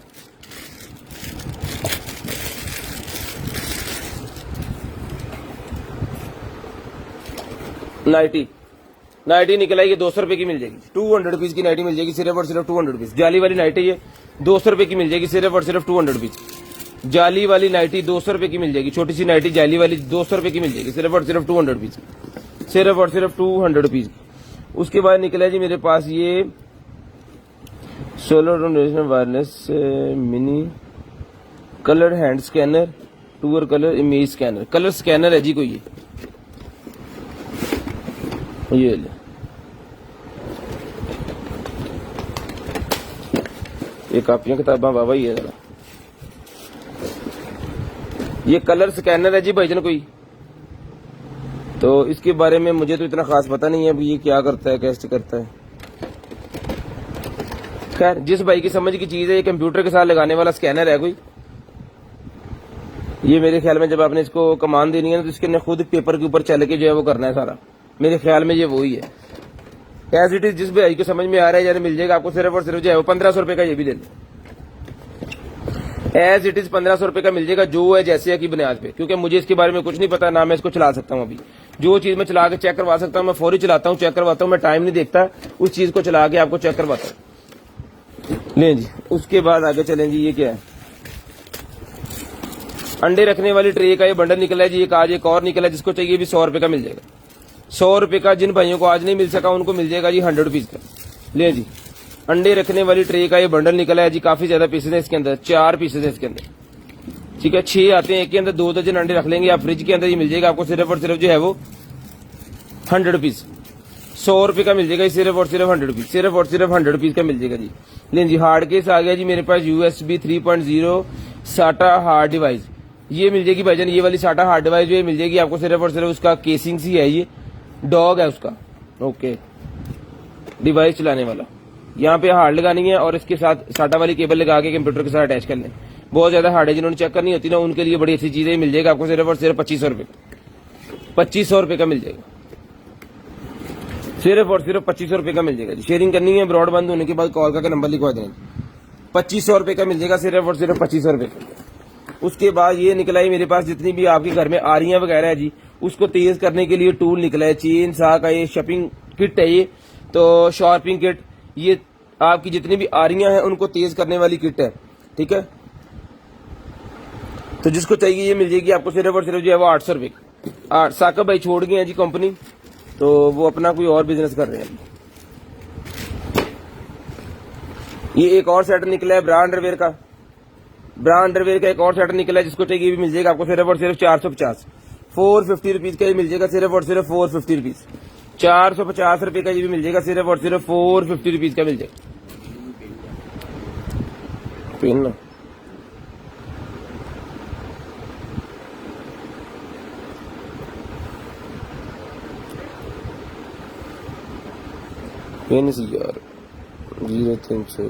नाइटी निकल आएगी, 200 रुपए की मिल जाएगी, 200 रुपीज की नाइटी मिल जाएगी सिर्फ और सिर्फ 200 रुपीज। जाली वाली नाइटी है 200 रुपए की मिल जाएगी सिर्फ और सिर्फ 200 रुपीज। जाली वाली नाइटी 200 रुपए की मिल जाएगी, छोटी सी नाइटी जाली वाली 200 रुपए की मिल जाएगी सिर्फ और सिर्फ 200 रुपीज, सिर्फ और सिर्फ 200 रुपीज। उसके बाद निकला जी मेरे पास ये solar wireless mini colour hand scanner, tour colour image scanner, colour scanner है जी कोई ये ले। ये कापियां किताबा बाबा ही है जरा, ये कलर स्कैनर है जी भाईजान कोई। तो इसके बारे में मुझे तो इतना खास पता नहीं है अभी ये क्या करता है कैसे करता है। खैर जिस भाई की समझ की चीज है, ये कंप्यूटर के साथ लगाने वाला स्कैनर है कोई। ये मेरे ख्याल में जब आपने इसको कमांड देनी है तो इसके खुद पेपर के ऊपर चल के जो है वो करना है सारा, मेरे ख्याल में ये वही है। एज इट इज जिस भाई को समझ में आ रहा है यानी मिल जाएगा आपको सिर्फ और सिर्फ जो है वो 1500 रुपए का, ये भी ले लें एज इट इज 1500 रुपए का मिल जाएगा, जो है जैसे है की बुनियाद पे। क्योंकि मुझे इसके बारे में कुछ नहीं पता, ना मैं इसको चला सकता हूँ अभी। जो चीज मैं चला के चेक करवा सकता हूँ मैं फौरी चलाता हूँ, चेक करवाता हूँ, मैं टाइम नहीं देखता, उस चीज को चला के आपको चेक करवाता हूँ। ले जी, उसके बाद आगे चलें जी। ये क्या है, अंडे रखने वाली ट्रे का ये बंडल निकला है जी, एक आज एक और निकला है, जिसको चाहिए भी 100 रुपए का मिल जाएगा, 100 रुपए का। जिन भाइयों को आज नहीं मिल सका उनको मिल जाएगा जी 100 रुपीज का। ले जी, अंडे रखने वाली ट्रे का ये बंडल निकला है जी, काफी ज्यादा पीसेज है इसके अंदर, 4 पीसेज है इसके अंदर, ठीक है। 6 आते हैं, एक के अंदर 2 दर्जन अंडे रख लेंगे आप फ्रिज के अंदर, ये मिल जाएगा आपको सिर्फ और सिर्फ जो है वो 100 रुपीज, 100 रुपए का मिल जाएगा सिर्फ और सिर्फ 100 रुपीज, सिर्फ और सिर्फ 100 रुपीज का मिल जाएगा जी। लेकिन जी हार्ड केस आ गया जी मेरे पास, USB 3.0 साटा हार्ड डिवाइस, ये मिल जाएगी भाईजान। ये वाली साटा हार्ड डिवाइस जो है मिल जाएगी आपको सिर्फ और सिर्फ, उसका केसिंग सी है, ये डॉग है उसका, ओके, डिवाइस चलाने वाला। यहाँ पे हार्ड लगानी है और इसके साथ साटा वाली केबल लगा के कंप्यूटर के साथ अटैच कर लें। बहुत ज्यादा हार्ड है, जिन्होंने चेक करनी होती ना उनके लिए बड़ी अच्छी चीज है, मिल जाएगा आपको सिर्फ और सिर्फ 2500 रुपए, 2500 रुपए का मिल जाएगा, सिर्फ और सिर्फ 2500 रुपए का मिल जाएगा जी। शेयरिंग करनी है, ब्रॉड बंद होने के बाद कॉल करके नंबर लिखवा देना, 2500 रुपए का मिल जाएगा, सिर्फ और सिर्फ 2500 रुपए का। उसके बाद ये निकला है मेरे पास, जितनी भी आपके घर में आरियां वगैरह है जी, उसको तेज करने के लिए टूल निकला है, चेन सा का ये शॉपिंग किट है, ये तो शार्पिंग किट, ये आपकी जितनी भी आरियां हैं उनको तेज करने वाली किट है, ठीक है। तो जिसको चाहिए ये मिल जाएगी आपको सिर्फ और सिर्फ जो है वो 800 रुपए की। साकिब भाई छोड़ गए हैं जी कंपनी, तो वो अपना कोई और बिजनेस कर रहे हैं। ये एक और सेट निकला है ब्रा अंडरवेयर का, ब्रा अंडरवेयर का एक और सेट निकला है, जिसको चाहिए ये भी मिल जाएगा आपको सिर्फ और सिर्फ 450, 450 रुपीज का ये मिल जाएगा सिर्फ और सिर्फ 450 रुपीज, 450 रुपए का ये भी मिल जाएगा सिर्फ और सिर्फ 450 रुपीज का मिल जाएगा। पेन पेन सी यार 0300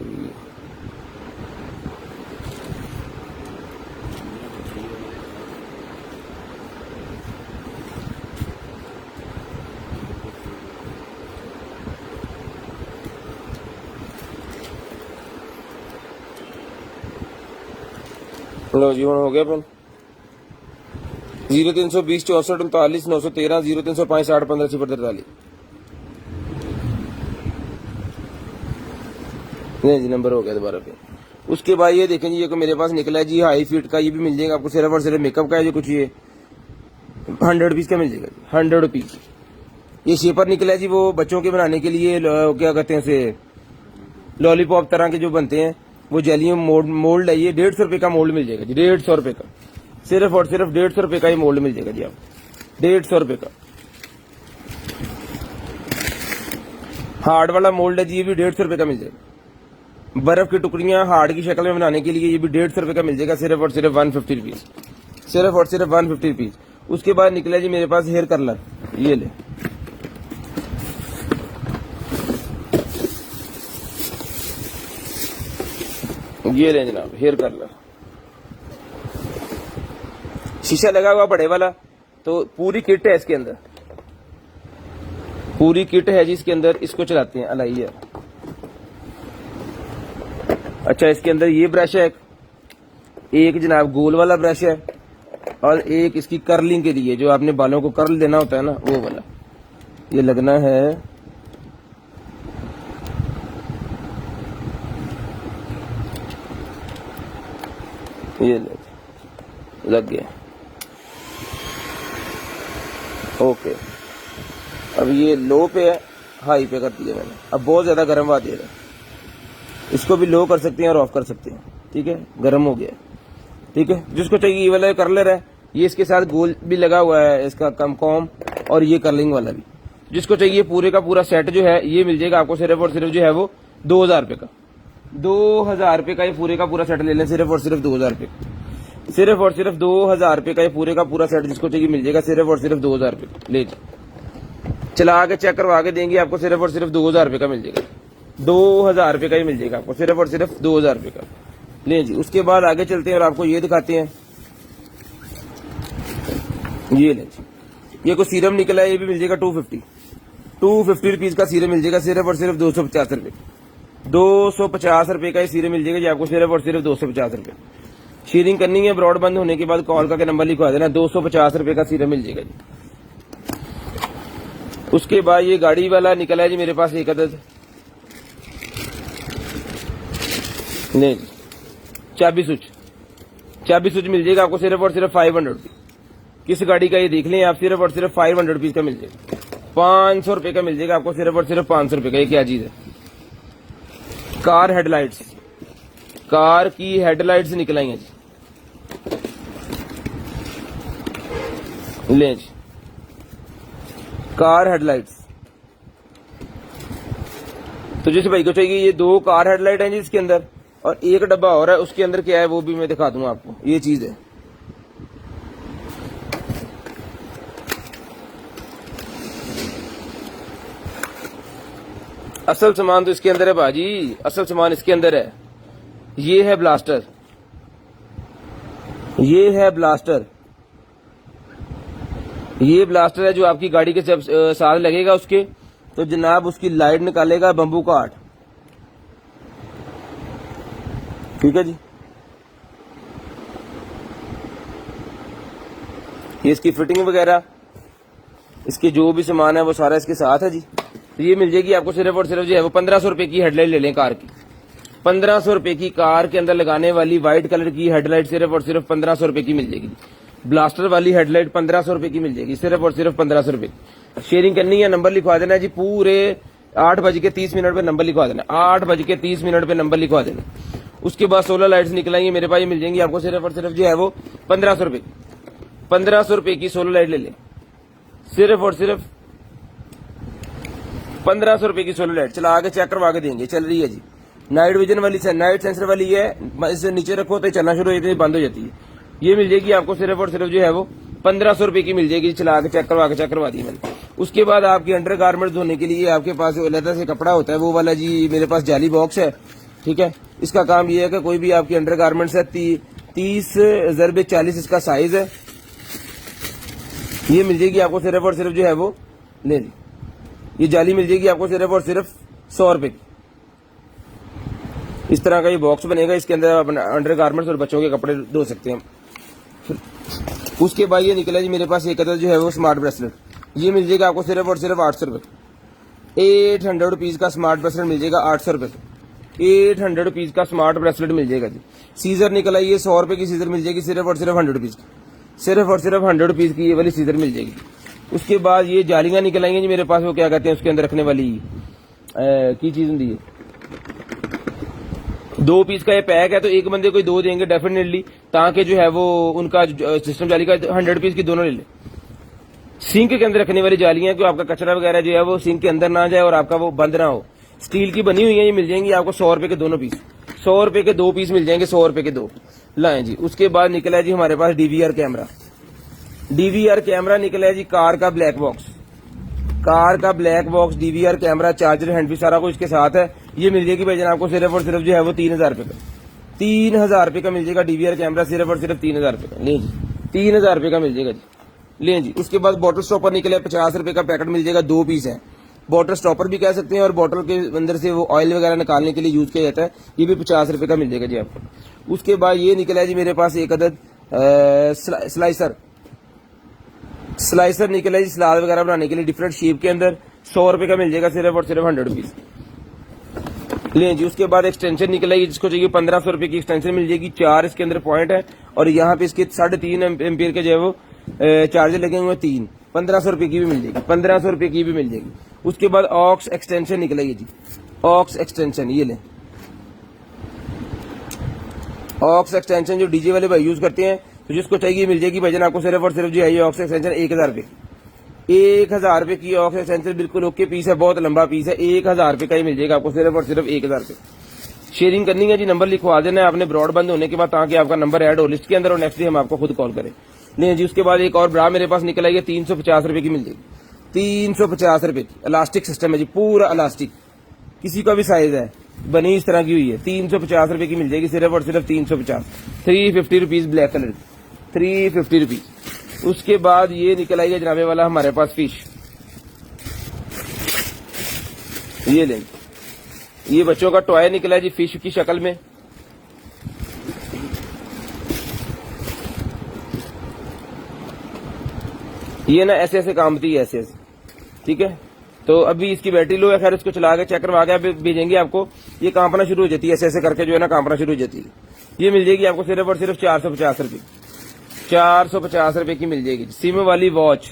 लो जीवन हो गया पेन 0320 64 39 913 0305 60 15 043। नहीं जी नंबर हो गया दोबारा पे। उसके बाद ये देखें जी, ये को मेरे पास निकला है जी हाई फीट का, ये भी मिल जाएगा आपको सिर्फ और सिर्फ मेकअप का है, जो कुछ ये 100 रुपीज का मिल जाएगा जी, 100 रुपीज। ये शेपर निकला है जी, वो बच्चों के बनाने के लिए क्या कहते हैं से लॉलीपॉप तरह के जो बनते हैं, वो जेली मोल्ड है। ये 150 रुपए का मोल्ड मिल जाएगा जी, 150 रुपए का, सिर्फ और सिर्फ 150 रुपए का ये मोल्ड मिल जाएगा जी आप, 150 रुपए का। हार्ड वाला मोल्ड है जी, ये भी 150 रुपए का मिल जाएगा। बर्फ की टुकड़ियां हार्ड की शक्ल में बनाने के लिए ये भी 150 रुपए का मिल जाएगा, सिर्फ और सिर्फ 150 रुपीज, सिर्फ और सिर्फ 150 रुपीज। उसके बाद निकला जी मेरे पास हेयर कर्लर, ये ले ये ले जनाब हेयर कर्लर, शीशा लगा हुआ बड़े वाला, तो पूरी किट है इसके अंदर, पूरी किट है जी इसके अंदर। इसको चलाते हैं अलाइए। अच्छा इसके अंदर ये ब्रश है, एक जनाब गोल वाला ब्रश है, और एक इसकी कर्लिंग के लिए जो आपने बालों को कर्ल देना होता है ना, वो वाला ये लगना है। ये लग गया, ओके। अब ये लो पे है, हाई पे कर दिया मैंने, अब बहुत ज्यादा गर्म हवा दे रहा है, इसको भी लो कर सकते हैं और ऑफ कर सकते हैं, ठीक है, गर्म हो गया, ठीक है। जिसको चाहिए ये वाला कर्लर है, ये इसके साथ गोल भी लगा हुआ है इसका कॉम, और ये कर्लिंग वाला भी। जिसको चाहिए पूरे का पूरा सेट जो है ये मिल जाएगा आपको सिर्फ और सिर्फ जो है वो 2000 रुपए का, 2000 रुपए का ये पूरे का पूरा सेट ले लें, सिर्फ और सिर्फ 2000 रुपए, सिर्फ और सिर्फ 2000 रुपए का ये पूरे का पूरा सेट जिसको चाहिए मिल जाएगा, सिर्फ और सिर्फ 2000 रुपए। ले चला के चेक करवा के देंगे आपको, सिर्फ और सिर्फ 2000 रुपए का मिल जाएगा, 2000 रुपए का ही मिल जाएगा आपको, सिर्फ और सिर्फ 2000 रुपए का। ले जी उसके बाद आगे चलते हैं और आपको ये दिखाते हैं। ये ले जी, ये कोई सीरम निकला है, ये भी मिल जाएगा 250 रुपीज का सीरम मिल जाएगा, सिर्फ और सिर्फ 250 रुपए, 250 रुपए का ये सीरम मिल जाएगा जी आपको, सिर्फ और सिर्फ 250 रुपए। शेयरिंग करनी है, ब्रॉड बंद होने के बाद कॉल करके नंबर लिखवा देना, 250 रुपए का सीरम मिल जाएगा जी। उसके बाद ये गाड़ी वाला निकला है जी मेरे पास एक अदद, नहीं जी चाबी स्विच मिल जाएगा आपको सिर्फ और सिर्फ 500 रुपीज। किस गाड़ी का ये देख लें आप, सिर्फ और सिर्फ 500 रुपीज का मिल जाएगा, 500 रुपए का मिल जाएगा आपको, सिर्फ और सिर्फ 500 रुपए का। ये क्या चीज है? कार हेडलाइट्स, कार की हेडलाइट्स निकलाई हैं जी, ले जी कार हेडलाइट्स। तो जिस भाई को चाहिए ये 2 कार हेडलाइट हैं जी इसके अंदर, और एक डब्बा और है उसके अंदर, क्या है वो भी मैं दिखा दूंगा आपको। ये चीज है, असल सामान तो इसके अंदर है बाजी, असल सामान इसके अंदर है। ये है ब्लास्टर, ये है ब्लास्टर, ये ब्लास्टर है जो आपकी गाड़ी के साथ लगेगा उसके, तो जनाब उसकी लाइट निकालेगा बंबू काट, ठीक है जी। ये इसकी फिटिंग वगैरह, इसके जो भी सामान है वो सारा इसके साथ है जी। तो ये मिल जाएगी आपको सिर्फ और सिर्फ जो है वो 1500 रुपए की हेडलाइट ले लें कार की, 1500 रुपए की कार के अंदर लगाने वाली व्हाइट कलर की हेडलाइट सिर्फ और सिर्फ 1500 रुपए की मिल जाएगी। ब्लास्टर वाली हेडलाइट 1500 रुपए की मिल जाएगी, सिर्फ और सिर्फ 1500 रुपए। शेयरिंग करनी है, नंबर लिखवा देना है जी, पूरे 8:30 पे नंबर लिखवा देना, 8:30 पे नंबर लिखवा देना। उसके बाद 16 लाइट्स निकलेंगी मेरे पास, ये मिल जाएंगी आपको सिर्फ और सिर्फ जो है वो 1500 रुपए। 1500 रुपए की 16 लाइट ले लें, सिर्फ और सिर्फ 1500 रुपए की 16 लाइट चला के चेक करवा के देंगे। चल रही है जी, नाइट विजन वाली नाइट सेंसर वाली है, इसे नीचे रखो तो चलना शुरू हो जाती है, बंद हो जाती है। ये मिल जाएगी आपको सिर्फ और सिर्फ जो है वो 1500 रुपए की मिल जाएगी, चला के चेक करवा दी मैंने। उसके बाद आपकी अंडर गारमेंट धोने के लिए आपके पास जो अलग से कपड़ा होता है वो वाला जी मेरे पास जाली बॉक्स है, ठीक है। इसका काम ये है कि कोई भी आपकी अंडर गारमेंट्स है 30x40 इसका साइज है, ये मिल जाएगी आपको सिर्फ और सिर्फ जो है वो ले ली। ये जाली मिल जाएगी आपको सिर्फ और सिर्फ 100 रुपए की। इस तरह का ये बॉक्स बनेगा, इसके अंदर आप अंडर गारमेंट्स और बच्चों के कपड़े धो सकते हैं। उसके बाद ये निकला जी मेरे पास एक अदर जो है वो स्मार्ट ब्रेसलेट, ये मिल जाएगा आपको सिर्फ और सिर्फ 800 रुपए। 800 रुपीज का स्मार्ट ब्रेसलेट मिल जाएगा 800 रुपए। 800 रुपीज का स्मार्ट ब्रेसलेट मिल जाएगा जी। सीजर निकला, ये 100 रुपए की सीजर मिल जाएगी, सिर्फ और सिर्फ 100 रुपीज की, सिर्फ और सिर्फ 100 रुपीज की ये वाली सीजर मिल जाएगी। उसके बाद ये जालियां निकल आएंगी जी मेरे पास, वो क्या कहते हैं उसके अंदर रखने वाली की चीज होती है, 2 पीस का ये पैक है, तो एक बंदे को 2 देंगे डेफिनेटली, ताकि जो है वो उनका सिस्टम जाली का 100 पीस की दोनों ले ले। सिंक के अंदर रखने वाली जालियां कि आपका कचरा वगैरह जो है वो सिंक के अंदर ना जाए और आपका वो बंद ना हो, स्टील की बनी हुई है, ये मिल जाएंगी आपको 100 रुपए के दोनों पीस, 100 रुपए के 2 पीस मिल जाएंगे, 100 रुपए के 2 लाएं जी। उसके बाद निकला है जी हमारे पास डीवीआर कैमरा, डीवीआर कैमरा निकला है जी, कार का ब्लैक बॉक्स, कार का black box, DVR camera, charger, hand free, सारा कुछ इसके साथ है। ये मिल जाएगी भाईजान आपको सिर्फ और सिर्फ जो है वो 3000 रुपए का, 3000 रुपए का मिल जाएगा डीवीआर कैमरा, सिर्फ और सिर्फ 3000 रुपए का। ले जी, 3000 रुपए का मिल जाएगा जी, ले जी। उसके बाद बॉटल स्टॉपर निकले, 50 रुपए का पैकेट मिल जाएगा, 2 पीस है। बॉटल स्टॉपर भी कह सकते हैं, और बॉटल के अंदर से वो ऑयल वगैरह निकालने के लिए यूज किया जाता है, ये भी 50 रुपए का मिल जाएगा जी आपको। उसके बाद ये निकला है जी मेरे पास एक अदद स्लाइसर, स्लाइसर निकला है जी सलाद वगैरह बनाने के लिए, डिफरेंट शेप के अंदर, 100 रुपए का मिल जाएगा, सिर्फ और सिर्फ 100 रुपीज ले जी। उसके बाद एक्सटेंशन निकला है, जिसको चाहिए 1500 रुपए की एक्सटेंशन मिल जाएगी, 4 इसके अंदर पॉइंट है, और यहाँ पे इसके 3.5 एम्पियर के जो है वो चार्जर लगे हुए 3, 1500 रुपए की भी मिल जाएगी, 1500 रुपए की भी मिल जाएगी। उसके बाद ऑक्स एक्सटेंशन निकला है जी, ऑक्स एक्सटेंशन, ये ले ऑक्स एक्सटेंशन जो डीजे वाले भाई यूज करते हैं, तो जिसको चाहिए मिल जाएगी भाईजान आपको सिर्फ और सिर्फ जो है ये ऑक्स एक्सटेंशन 1000 रुपए, 1000 रुपए की ऑक्स एक्सटेंशन, बिल्कुल ओके पीस है, बहुत लंबा पीस है, 1000 रुपए का ही मिल जाएगा आपको सिर्फ और सिर्फ 1000 रुपए। शेयरिंग करनी है जी, नंबर लिखवा देना है आपने ब्रॉड बंद होने के बाद, ताकि आपका नंबर ऐड हो लिस्ट के अंदर और नेक्स्ट डे हम आपको खुद कॉल करें। नहीं जी। उसके बाद एक और ब्रा मेरे पास निकल आई है, 350 रुपए की मिल जाएगी, 350 रुपए की, इलास्टिक सिस्टम है जी, पूरा इलास्टिक, किसी का भी साइज है, बनी इस तरह की हुई है, 350 रुपए की मिल जाएगी, सिर्फ और सिर्फ 350, 350 रुपीज ब्लैक कलर, 350 रुपीज। उसके बाद ये निकल आई है जनाबे वाला हमारे पास फिश, ये लेंगे, ये बच्चों का टॉय निकला है जी फिश की शक्ल में, ये ना ऐसे ऐसे कामती है, ऐसे ऐसे, ठीक है। तो अभी इसकी बैटरी लो है, खैर इसको चला के चेक करवा के भेजेंगे आपको, ये कांपना शुरू हो जाती है, ऐसे ऐसे करके जो है ना कांपना शुरू हो जाती है। ये मिल जाएगी आपको सिर्फ और सिर्फ 450 रुपए, 450 रुपए की मिल जाएगी। सिम वाली वॉच,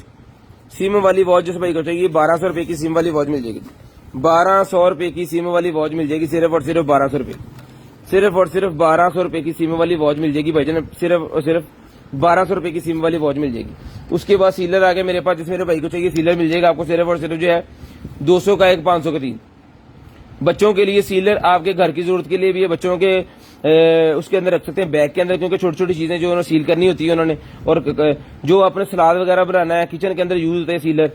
सिम वाली वॉच जिस भाई को चाहिए 1200 रुपए की सिम वाली वॉच मिल जाएगी, 1200 रुपए की सिम वाली वॉच मिल जाएगी, सिर्फ और सिर्फ 1200 रुपए, सिर्फ और सिर्फ 1200 रुपए की सिम वाली वॉच मिल जाएगी भाईजान, सिर्फ और सिर्फ 1200 रुपए की सिम वाली वॉच मिल जाएगी। उसके बाद सीलर आ गया मेरे पास, जिस मेरे भाई को चाहिए सीलर मिल जाएगा आपको सिर्फ और सिर्फ जो है 200 का 1, 500 का 3। बच्चों के लिए सीलर, आपके घर की जरूरत के लिए भी है, बच्चों के उसके अंदर रख सकते हैं बैग के अंदर, क्योंकि छोटी छोटी चीजें जो उन्होंने सील करनी होती है उन्होंने, और जो अपने सलाद वगैरह बनाना है किचन के अंदर यूज होता है सीलर,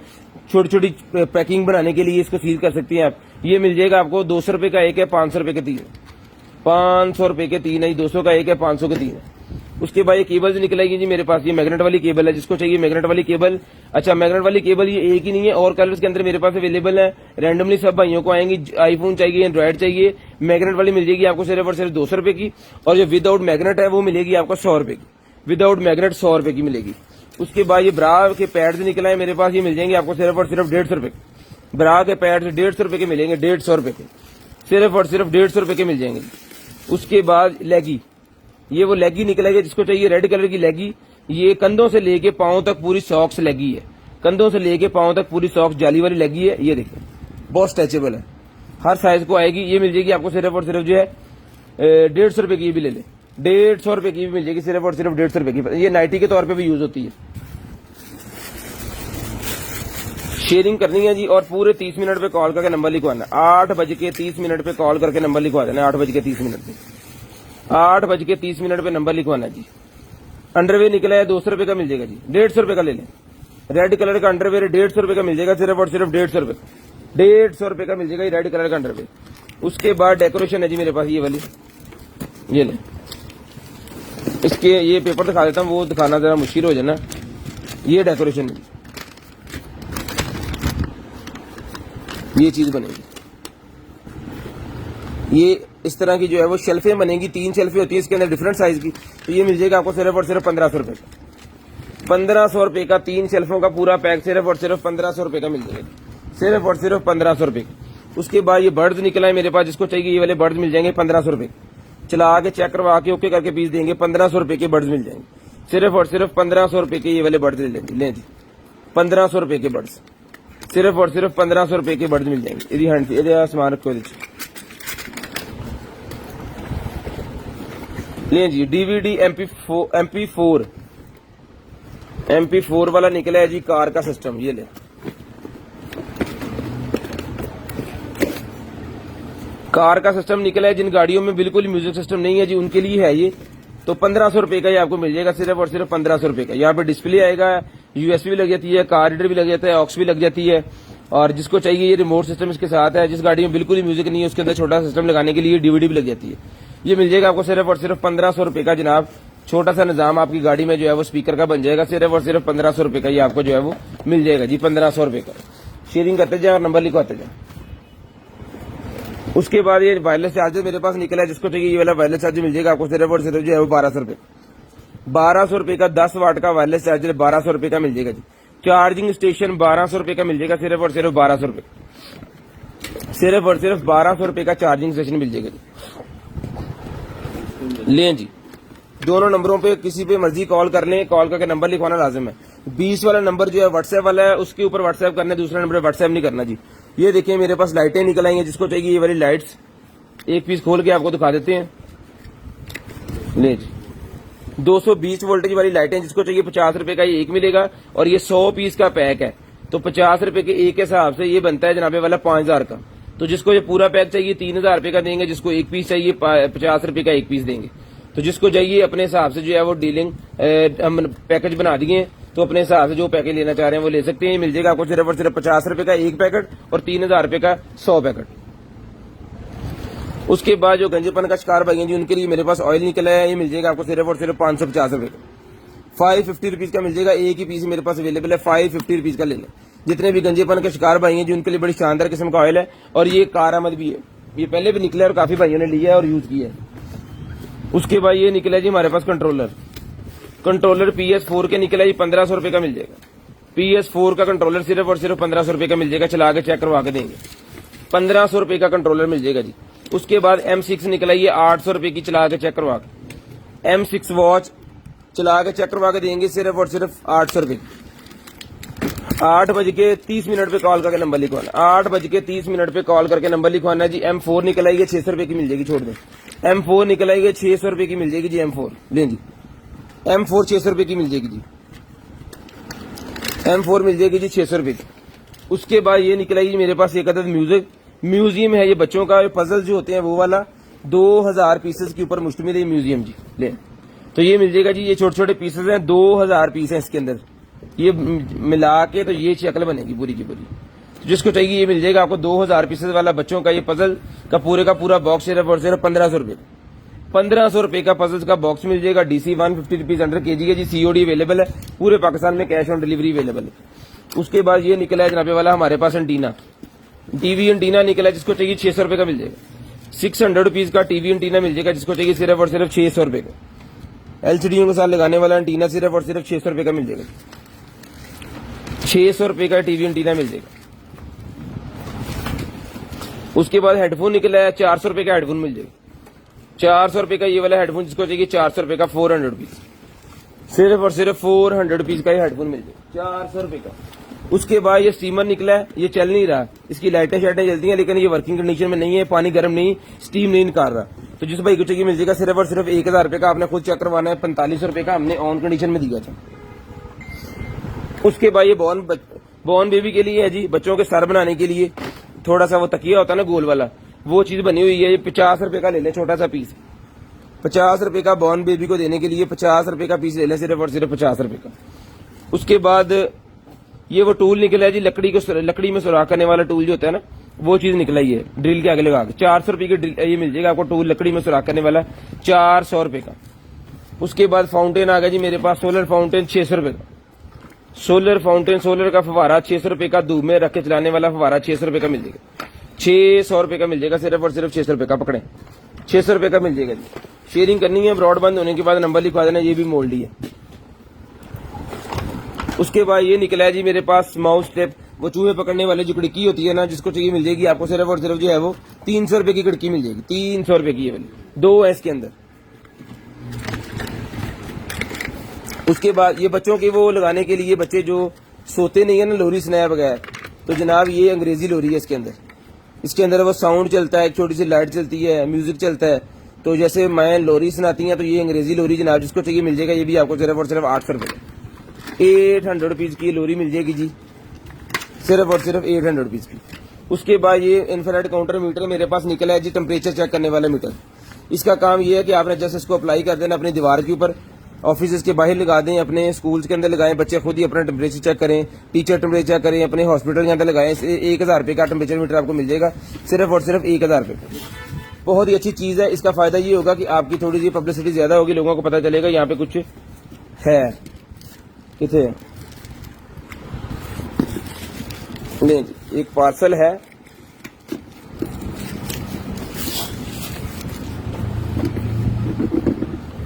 छोटी छोटी पैकिंग बनाने के लिए इसको सील कर सकती हैं आप। ये मिल जाएगा आपको 200 रुपए का 1 है, 500 रुपए के 3, 500 रुपए के 3 है, 200 का 1 है, 500 के 3 है। उसके बाद ये केबल निकलेगी जी मेरे पास, ये मैग्नेट वाली केबल है, जिसको चाहिए मैग्नेट वाली केबल। अच्छा, मैग्नेट वाली केबल ये एक ही नहीं है, और कलर्स के अंदर मेरे पास अवेलेबल है, रैंडमली सब भाइयों को आएंगी। आईफोन चाहिए, एंड्रॉइड चाहिए, मैग्नेट वाली मिल जाएगी आपको सिर्फ और सिर्फ 200 रुपए की, और जो विदाउट मैग्नेट है वो मिलेगी आपको 100 रुपए की, विदाउट मैग्नेट 100 रुपए की मिलेगी। उसके बाद ये ब्रा के पैड्स निकला है मेरे पास, ये मिल जाएंगे आपको सिर्फ और सिर्फ 150 रुपए। ब्रा के पैड्स 150 रुपए के मिलेंगे, 150 रुपए के, सिर्फ और सिर्फ 150 रुपए के मिल जाएंगे। उसके बाद लेगी, ये वो लेगी निकलेगी जिसको चाहिए रेड कलर की लेगी। ये कंधों से लेके पांव तक पूरी सॉक्स लगी है, कंधों से लेके पांव तक पूरी सॉक्स जाली वाली लगी है। ये देखिए बहुत स्ट्रेचेबल है, हर साइज को आएगी। ये मिल जाएगी आपको सिर्फ और सिर्फ जो है 150 रुपए की। ये भी ले लें, 150 रुपए की भी मिल जाएगी, सिर्फ और सिर्फ 150 रुपए की। ये नाइटी के तौर पे भी यूज होती है। शेयरिंग करनी है जी और पूरे 30 मिनट पे कॉल करके नंबर लिखवाना। 8:30 पे कॉल करके नंबर लिखवा देना। 8:30 पे 8:30 पे नंबर लिखवाना जी। अंडरवेयर निकला है 200 रुपए का मिल जाएगा जी, 150 रुपए का ले लें। रेड कलर का अंडरवेयर 150 रुपए का मिल जाएगा, सिर्फ और सिर्फ 150 रुपए, 150 रुपए का मिल जाएगा ये रेड कलर का अंडरवेयर। उसके बाद डेकोरेशन है जी मेरे पास ये वाली, ये ले। इसके ये पेपर दिखा देता हूँ, वो दिखाना जरा मुश्किल हो जाए ना। ये डेकोरेशन है, ये चीज बनेगी। ये इस तरह की जो है वो शेल्फें बनेगी, 3 शेल्फें होती है इसके अंदर डिफरेंट साइज की। तो ये मिल जाएगा आपको सिर्फ और सिर्फ 1500 रुपए का। 1500 रुपए का 3 शेल्फों का पूरा पैक सिर्फ और सिर्फ 1500 रुपए का मिल जाएगा, सिर्फ और सिर्फ 1500 रुपए का। उसके बाद ये बर्ड्स निकला है मेरे पास, जिसको चाहिए ये वाले बर्ड्स मिल जाएंगे 1500 रुपए। चला के चेक करवा के ओके करके पीस देंगे, 1500 रुपए के बर्ड्स मिल जाएंगे, सिर्फ और सिर्फ 1500 रुपए के ये वाले बर्ड्स ले जी। 1500 रुपए के बर्ड्स, सिर्फ और सिर्फ 1500 रुपए के बर्ड्स मिल जाएंगे। यदि हैंड यदि सामान रखो ले जी। डीवीडी MP4 वाला निकला है जी, कार का सिस्टम। ये ले, कार का सिस्टम निकला है। जिन गाड़ियों में बिल्कुल म्यूजिक सिस्टम नहीं है जी उनके लिए है ये। तो 1500 रुपए का ये आपको मिल जाएगा, सिर्फ और सिर्फ 1500 रुपए का। यहाँ पे डिस्प्ले आएगा, यूएसबी भी लग जाती है, कार रीडर भी लग जाता है, ऑक्स भी लग जाती है। और जिसको चाहिए ये रिमोट सिस्टम इसके साथ है। जिस गाड़ी में बिल्कुल ही म्यूजिक नहीं है उसके अंदर छोटा सिस्टम लगाने के लिए डीवीडी भी लग जाती है। ये मिल जाएगा आपको सिर्फ और सिर्फ 1500 रुपए का जनाब। छोटा सा निजाम आपकी गाड़ी में जो है वो स्पीकर का बन जाएगा, सिर्फ और सिर्फ 1500 रुपए का ये आपको जो है वो मिल जाएगा जी, 1500 रुपए का। शेयरिंग करते जाए और नंबर लिखवाते जाए। उसके बाद ये वायरलेस चार्जर मेरे पास निकला है, जिसको चाहिए ये वाला वायरलेस चार्जर मिल जाएगा आपको सिर्फ और सिर्फ जो है वो 1200 रुपए। 1200 रुपए का 10 वाट का वायरलेस चार्जर 1200 रुपए का मिल जाएगा जी। चार्जिंग स्टेशन 1200 रुपए का मिल जाएगा, सिर्फ और सिर्फ 1200 रुपए, सिर्फ और सिर्फ 1200 रुपए का चार्जिंग स्टेशन मिल जाएगा जी। लें जी, दोनों नंबरों पे किसी पे मर्जी कॉल कर लें, कॉल करके नंबर लिखवाना लाजिम है। 20 वाला नंबर जो है व्हाट्सएप वाला है, उसके ऊपर व्हाट्सएप करना है, दूसरा नंबर व्हाट्सएप नहीं करना जी। ये देखिए मेरे पास लाइटें निकल आई हैं, जिसको चाहिए ये वाली लाइट्स, एक पीस खोल के आपको दिखा देते हैं। ले जी, 220 वोल्टेज वाली लाइटें, जिसको चाहिए 50 रुपए का ये एक मिलेगा। और ये 100 पीस का पैक है, तो 50 रुपए के एक के हिसाब से ये बनता है जनाबे वाला 5000 का। तो जिसको ये पूरा पैक चाहिए 3000 रुपए का देंगे, जिसको एक पीस चाहिए 50 रुपए का एक पीस देंगे। तो जिसको चाहिए अपने हिसाब से जो है वो डीलिंग हम पैकेज बना दिए, तो अपने हिसाब से जो पैकेज लेना चाह रहे हैं वो ले सकते हैं। मिल जाएगा आपको सिर्फ और सिर्फ 50 रुपए का एक पैकेट और 3000 रुपए का 100 पैकेट। उसके बाद जो गंजेपन का शिकार भाई हैं जी उनके लिए मेरे पास ऑयल निकला है, ये मिल जाएगा आपको सिर्फ और सिर्फ 550 रुपए का, 550 रुपीज का मिल जाएगा। एक ही पीस मेरे पास अवेलेबल है, 550 रुपीज का ले लें। जितने भी गंजेपन के शिकार भाई हैं जी उनके लिए बड़ी शानदार किस्म का ऑयल है। और ये कारआमद भी है, ये पहले भी निकला है और काफी भाइयों ने लिया है और यूज किया है। उसके बाद ये निकला जी हमारे पास कंट्रोलर PS4 के निकला जी, 1500 रुपए का मिल जाएगा। PS4 का कंट्रोलर सिर्फ और सिर्फ 1500 रुपए का मिल जाएगा, चला के चेक करवा के देंगे, 1500 रुपए का कंट्रोलर मिल जाएगा जी। उसके बाद M6 निकला, ये 800 रुपए की, चला के चेक करवा के। M6 वॉच चला के चेक करवा के देंगे, सिर्फ और सिर्फ 800 रुपए। 8:30 पे कॉल करके नंबर लिखवाना, 8:30 पे कॉल करके नंबर लिखवाना जी। M4 निकल आई है, 600 रुपए की मिल जाएगी, छोड़ दें। M4 निकल आई है, 600 रुपए की मिल जाएगी जी। M4 लें जी, M4 600 रुपए की मिल जाएगी जी। M4 मिल जाएगी जी 600 रुपए की। उसके बाद ये निकल आई मेरे पास एक अदद म्यूजियम है, ये बच्चों का पजल जो होते हैं वो वाला, 2000 पीसेस के ऊपर मुश्तमिल है म्यूजियम जी। ले तो ये मिल जाएगा जी, ये छोटे छोटे पीसेस हैं, 2000 पीस हैं इसके अंदर, ये मिला के तो ये शक्ल बनेगी पूरी की पूरी। तो जिसको चाहिए ये मिल जाएगा आपको 2000 पीसेस वाला बच्चों का ये पजल का पूरा बॉक्स सिर्फ और सिर्फ 1500 रुपए, 1500 रुपए का पजल्स का बॉक्स मिल जाएगा। DC 150 रुपीज अंडर KG है जी। COD अवेलेबल है पूरे पाकिस्तान में, कैश ऑन डिलीवरी अवेलेबल है। उसके बाद ये निकला है जनाबे वाला हमारे पास एंटीना, TV एंटीना निकला है, जिसको चाहिए 600 रुपए का मिल जाएगा। 600 रुपीज का TV एंटीना मिल जाएगा, जिसको चाहिए सिर्फ और सिर्फ 600 रुपए का। LCD के साथ लगाने वाला एंटीना सिर्फ और सिर्फ 600 रुपए का मिल जाएगा, 600 रुपए का TV एंटीना मिल जाएगा। उसके बाद हेडफोन निकला है, 400 रुपए का हेडफोन मिल जाएगा, 400 रुपए का ये वाला हेडफोन जिसको चाहिए 400 रुपए का 400 रुपीज, सिर्फ और सिर्फ 400 रुपीज का ये हेडफोन मिल जाएगा 400 रुपए का। उसके बाद ये स्टीमर निकला है, ये चल नहीं रहा, इसकी लाइटें शाइटें जलती हैं लेकिन ये वर्किंग कंडीशन में नहीं है, पानी गर्म नहीं, स्टीम नहीं निकाल रहा। तो जिस भाई को चाहिए मिल जाएगा सिर्फ और सिर्फ 1000 रुपए का। आपने खुद चेक करवाना है, 45 रुपए का हमने ऑन कंडीशन में दिया था। उसके बाद ये बॉर्न बेबी के लिए है जी, बच्चों के सर बनाने के लिए थोड़ा सा वो तकिया होता है ना गोल वाला, वो चीज बनी हुई है। ये 50 रुपए का ले लें, छोटा सा पीस 50 रुपए का बॉर्न बेबी को देने के लिए 50 रुपए का पीस ले लें, सिर्फ और सिर्फ 50 रुपए का। उसके बाद ये वो टूल निकला है जी, लकड़ी में सुराख करने वाला टूल जो होता है ना, वो चीज निकला ही है, ड्रिल के आगे लगा के 400 रुपए की ये मिल जाएगा आपको टूल लकड़ी में सुराख करने वाला 400 रुपए का। उसके बाद फाउंटेन आ गया जी मेरे पास, सोलर फाउंटेन 600 रुपए का। सोलर फाउंटेन, सोलर का फवारा 600 रुपए का, धूप में रख के चलाने वाला फवारा 600 रुपए का मिल जाएगा, 600 रुपए का मिल जाएगा, सिर्फ और सिर्फ 600 रुपए का। पकड़े 600 रुपए का मिल जाएगा जी। शेयरिंग करनी है, ब्रॉड बंद होने के बाद नंबर लिखवा देना, ये भी मोल्डी है। उसके बाद ये निकला है जी मेरे पास माउस टेप, वो चूहे पकड़ने वाले जो खिड़की होती है ना, जिसको चाहिए मिल जाएगी आपको सिर्फ और सिर्फ जो है वो 300 रुपए की खिड़की मिल जाएगी, 300 रुपए की ये वाली, 2 है इसके अंदर। उसके बाद ये बच्चों के वो लगाने के लिए, बच्चे जो सोते नहीं है ना लोरी स्नैप वगैरह, तो जनाब ये अंग्रेजी लोरी है इसके अंदर। इसके अंदर वो साउंड चलता है, एक छोटी सी लाइट चलती है, म्यूजिक चलता है। तो जैसे मैं लोरी सुनाती हैं तो ये अंग्रेजी लोरी जनाब जिसको चाहिए मिल जाएगा, ये भी आपको सिर्फ और सिर्फ 800 रुपए 800 रुपीज की लोरी मिल जाएगी जी, सिर्फ और सिर्फ 800 रुपीज की। उसके बाद ये इंफ्रारेड काउंटर मीटर मेरे पास निकला है जी, टेम्परेचर चेक करने वाला मीटर। इसका काम ये है कि आपने जैसे इसको अप्लाई कर देना अपनी दीवार के ऊपर, ऑफिस के बाहर लगा दें, अपने स्कूल्स के अंदर लगाएं, बच्चे खुद ही अपना टेम्परेचर चेक करें, टीचर टेम्परेचर चेक करें, अपने हॉस्पिटल के अंदर लगाएं। 1000 रुपए का टेम्परेचर मीटर आपको मिल जाएगा, सिर्फ और सिर्फ 1000 रुपए। बहुत ही अच्छी चीज है। इसका फायदा ये होगा कि आपकी थोड़ी सी पब्लिसिटी ज्यादा होगी, लोगों को पता चलेगा यहाँ पे कुछ है। किथे नहीं, एक पार्सल है,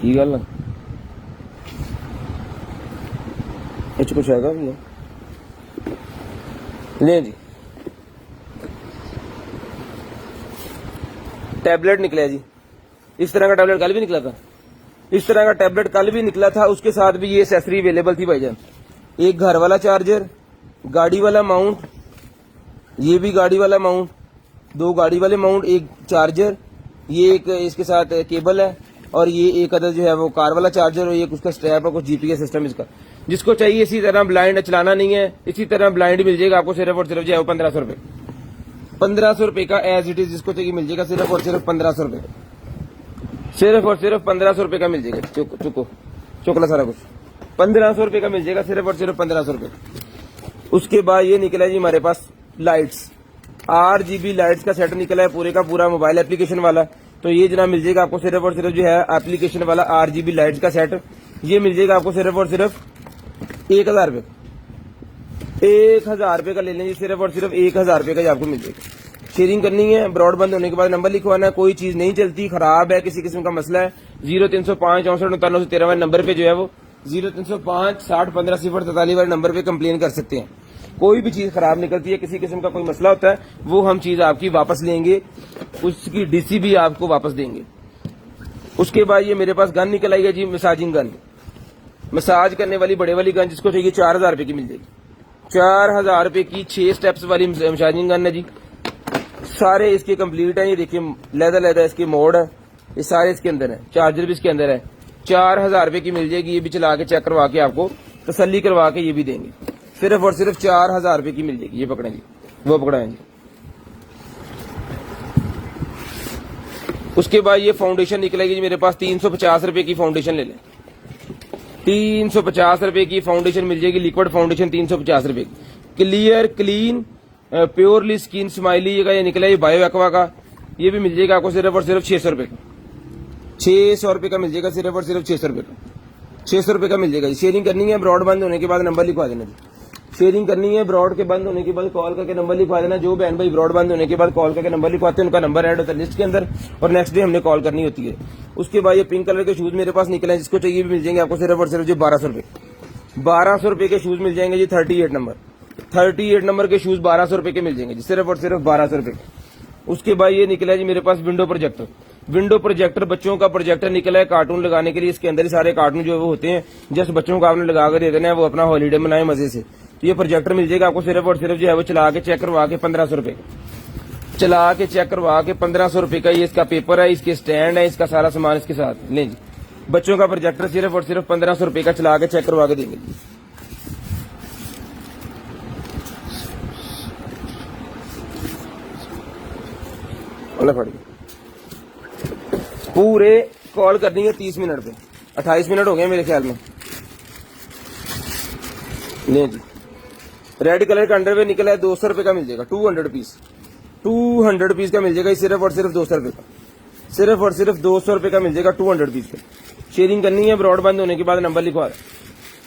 की गल कुछ है ले जी। टैबलेट निकला जी, इस तरह का टैबलेट कल भी निकला था, इस तरह का टैबलेट कल भी निकला था। उसके साथ भी ये एक्सेसरी अवेलेबल थी भाईजान, एक घर वाला चार्जर, गाड़ी वाला माउंट, ये भी गाड़ी वाला माउंट, 2 गाड़ी वाले माउंट, एक चार्जर, ये एक इसके साथ केबल है, और ये एक अदर जो है वो कार वाला चार्जर, और ये उसका स्ट्रैप है, कुछ जीपीएस सिस्टम इसका। जिसको चाहिए इसी तरह ब्लाइंड चलाना नहीं है, इसी तरह ब्लाइंड मिल जाएगा आपको सिर्फ और सिर्फ जो है वो 1500 रुपए, 1500 रुपए का एज इट इज। जिसको चाहिए मिल जाएगा सिर्फ और सिर्फ 1500 रुपए, सिर्फ और सिर्फ 1500 रुपए का मिल जाएगा। चुको चुकला सारा कुछ 1500 रुपए का मिल जाएगा, सिर्फ और सिर्फ 1500 रुपए। उसके बाद ये निकला जी हमारे पास लाइट्स, RGB लाइट्स का सेट निकला है पूरे का पूरा, मोबाइल एप्लीकेशन वाला। तो ये जनाब मिल जाएगा आपको सिर्फ और सिर्फ जो है एप्लीकेशन वाला RGB लाइट्स का सेट, ये मिल जाएगा आपको सिर्फ और सिर्फ 1000 रुपए, 1000 रुपए का ले लें जी, सिर्फ और सिर्फ 1000 रुपए का आपको मिल जाएगा। शेयरिंग करनी है, ब्रॉड बंद होने के बाद नंबर लिखवाना है, कोई चीज नहीं चलती, खराब है, किसी किस्म का मसला है, 0305 64 99 13 वाले नंबर पे जो है वो 0305 60 15 043 वाले नंबर पे कंप्लेन कर सकते हैं। कोई भी चीज खराब निकलती है, किसी किस्म का कोई मसला होता है, वो हम चीज आपकी वापस लेंगे, उसकी DC भी आपको वापस देंगे। उसके बाद ये मेरे पास गन निकल आई है जी, मसाजिंग गन, मसाज करने वाली बड़े वाली गन, जिसको चाहिए 4000 रुपए की मिल जाएगी, 4000 रुपए की 6 स्टेप्स वाली मसाजिंग गन है जी। सारे इसके कंप्लीट है, ये देखिए लेदर इसके मोड है, ये सारे इसके अंदर है, चार्जर भी इसके अंदर है, 4000 रुपए की मिल जाएगी। ये भी चला के चेक करवा के आपको तसल्ली करवा के ये भी देंगे, सिर्फ और सिर्फ 4000 रुपए की मिल जाएगी। ये पकड़ें जी, वो पकड़ाएं जी। उसके बाद ये फाउंडेशन निकलेगी जी मेरे पास, 350 रुपए की फाउंडेशन ले लें, 350 रुपए की फाउंडेशन मिल जाएगी, लिक्विड फाउंडेशन 350 रुपए की, clear clean purely skin smiley का ये निकला, ये बायो एक्वा का, ये भी मिल जाएगा आपको सिर्फ और सिर्फ 600 रुपए का, 600 रुपए का मिल जाएगा, सिर्फ और सिर्फ 600 रुपए का, 600 रुपए का मिल जाएगा। शेयरिंग करनी है, ब्रॉड बंद होने के बाद नंबर लिखवा देना जी। शेयरिंग करनी है, ब्रॉड के बंद होने के बाद कॉल करके नंबर लिखवा देना। जो बहन भाई ब्रॉड बंद होने के बाद कॉल करके नंबर लिखवाते हैं उनका नंबर ऐड होता है लिस्ट के अंदर, और नेक्स्ट डे हमने कॉल करनी होती है। उसके बाद ये पिंक कलर के शूज मेरे पास निकले हैं, जिसको चाहिए भी मिल जाएंगे आपको सिर्फ और सिर्फ जो 1200 रुपए, 1200 रुपए के शूज मिल जाएंगे जी। 38 नंबर, 38 नंबर के शूज 1200 रुपए के मिल जाएंगे जी, सिर्फ और सिर्फ 1200 रुपए के। उसके बाद ये निकला है जी मेरे पास विंडो प्रोजेक्टर, विंडो प्रोजेक्टर, बच्चों का प्रोजेक्टर निकला है कार्टून लगाने के लिए, इसके अंदर ही सारे कार्टून जो है वो होते हैं, जस्ट बच्चों को आपने लगा कर दे देना है, वो अपना हॉलीडे मनाए मजे से। तो ये प्रोजेक्टर मिल जाएगा आपको सिर्फ और सिर्फ जो है वो चला के चेक करवा के 1500 रुपए, चला के चेक करवा के 1500 रुपए का ये इसका पेपर है, इसके स्टैंड है, इसका सारा सामान इसके साथ। लें जी, बच्चों का प्रोजेक्टर सिर्फ और सिर्फ 1500 रुपए का चला के चेक करवा के देंगे। पूरे कॉल करनी है 30 मिनट पे, 28 मिनट हो गए मेरे ख्याल में। नहीं जी, रेड कलर का अंडरवेयर निकला है, 200 रुपए का मिल जाएगा, 200 पीस, 200 पीस का मिल जाएगा, सिर्फ और सिर्फ 200 रुपए का, सिर्फ और सिर्फ 200 रुपए का मिल जाएगा 200 पीस का। शेयरिंग करनी है, ब्रॉड बंद होने के बाद नंबर लिखवा दें,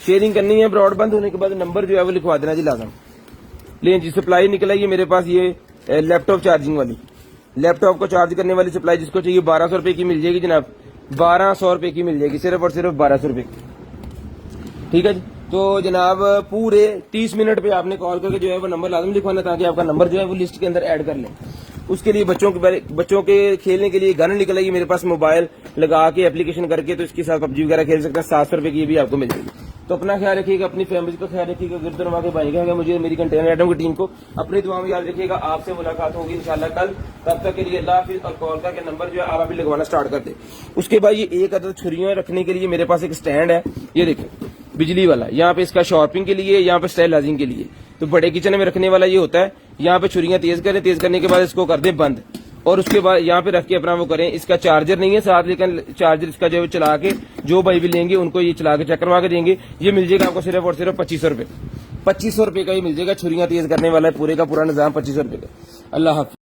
शेयरिंग करनी है, ब्रॉड बंद होने के बाद नंबर जो है वो लिखवा देना जी लाजम। लें जी, सप्लाई निकला है ये मेरे पास, ये लैपटॉप चार्जिंग वाली, लैपटॉप को चार्ज करने वाली सप्लाई, जिसको चाहिए 1200 रुपए की मिल जाएगी जनाब, 1200 रुपए की मिल जाएगी, सिर्फ और सिर्फ 1200 रुपए की। ठीक है जी, तो जनाब पूरे 30 मिनट पे आपने कॉल करके जो है वो नंबर लाजम लिखवाना, ताकि आपका नंबर जो है वो लिस्ट के अंदर ऐड कर लें। उसके लिए बच्चों के खेलने के लिए गन निकल आएगी मेरे पास, मोबाइल लगा के एप्लीकेशन करके, तो इसके साथ पबजी वगैरह खेल सकते हैं, 700 रुपए की भी आपको मिल जाएगी। तो अपना ख्याल रखिएगा, अपनी फैमिली का ख्याल रखिएगा, गिरदनवा के भाई का, मुझे मेरी कंटेनर आइटम की टीम को अपनी दुआ में याद रखिएगा। आपसे मुलाकात होगी इंशाल्लाह कल, तब तक के लिए अल्लाह हाफिज़। और कॉल का नंबर जो है आप अभी लगवाना स्टार्ट कर दे। उसके बाद ये एक अदद छुरियां रखने के लिए मेरे पास एक स्टैंड है, ये देखो बिजली वाला, यहाँ पे इसका शॉर्पिंग के लिए, यहाँ पे स्टेलाइजिंग के लिए। तो बड़े किचन में रखने वाला ये होता है, यहाँ पे छुरियां तेज करें, तेज करने के बाद इसको कर दें बंद, और उसके बाद यहाँ पे रख के अपना वो करें। इसका चार्जर नहीं है साथ, लेकिन चार्जर इसका जो चला के जो भाई भी लेंगे उनको ये चला के चेक करवा के देंगे। ये मिल जाएगा आपको सिर्फ और सिर्फ 2500 रुपए, 2500 रुपए का ही मिल जाएगा। छुरियां तेज करने वाला है, पूरे का पूरा निजाम 2500 रुपए का। अल्लाह हाफिज़।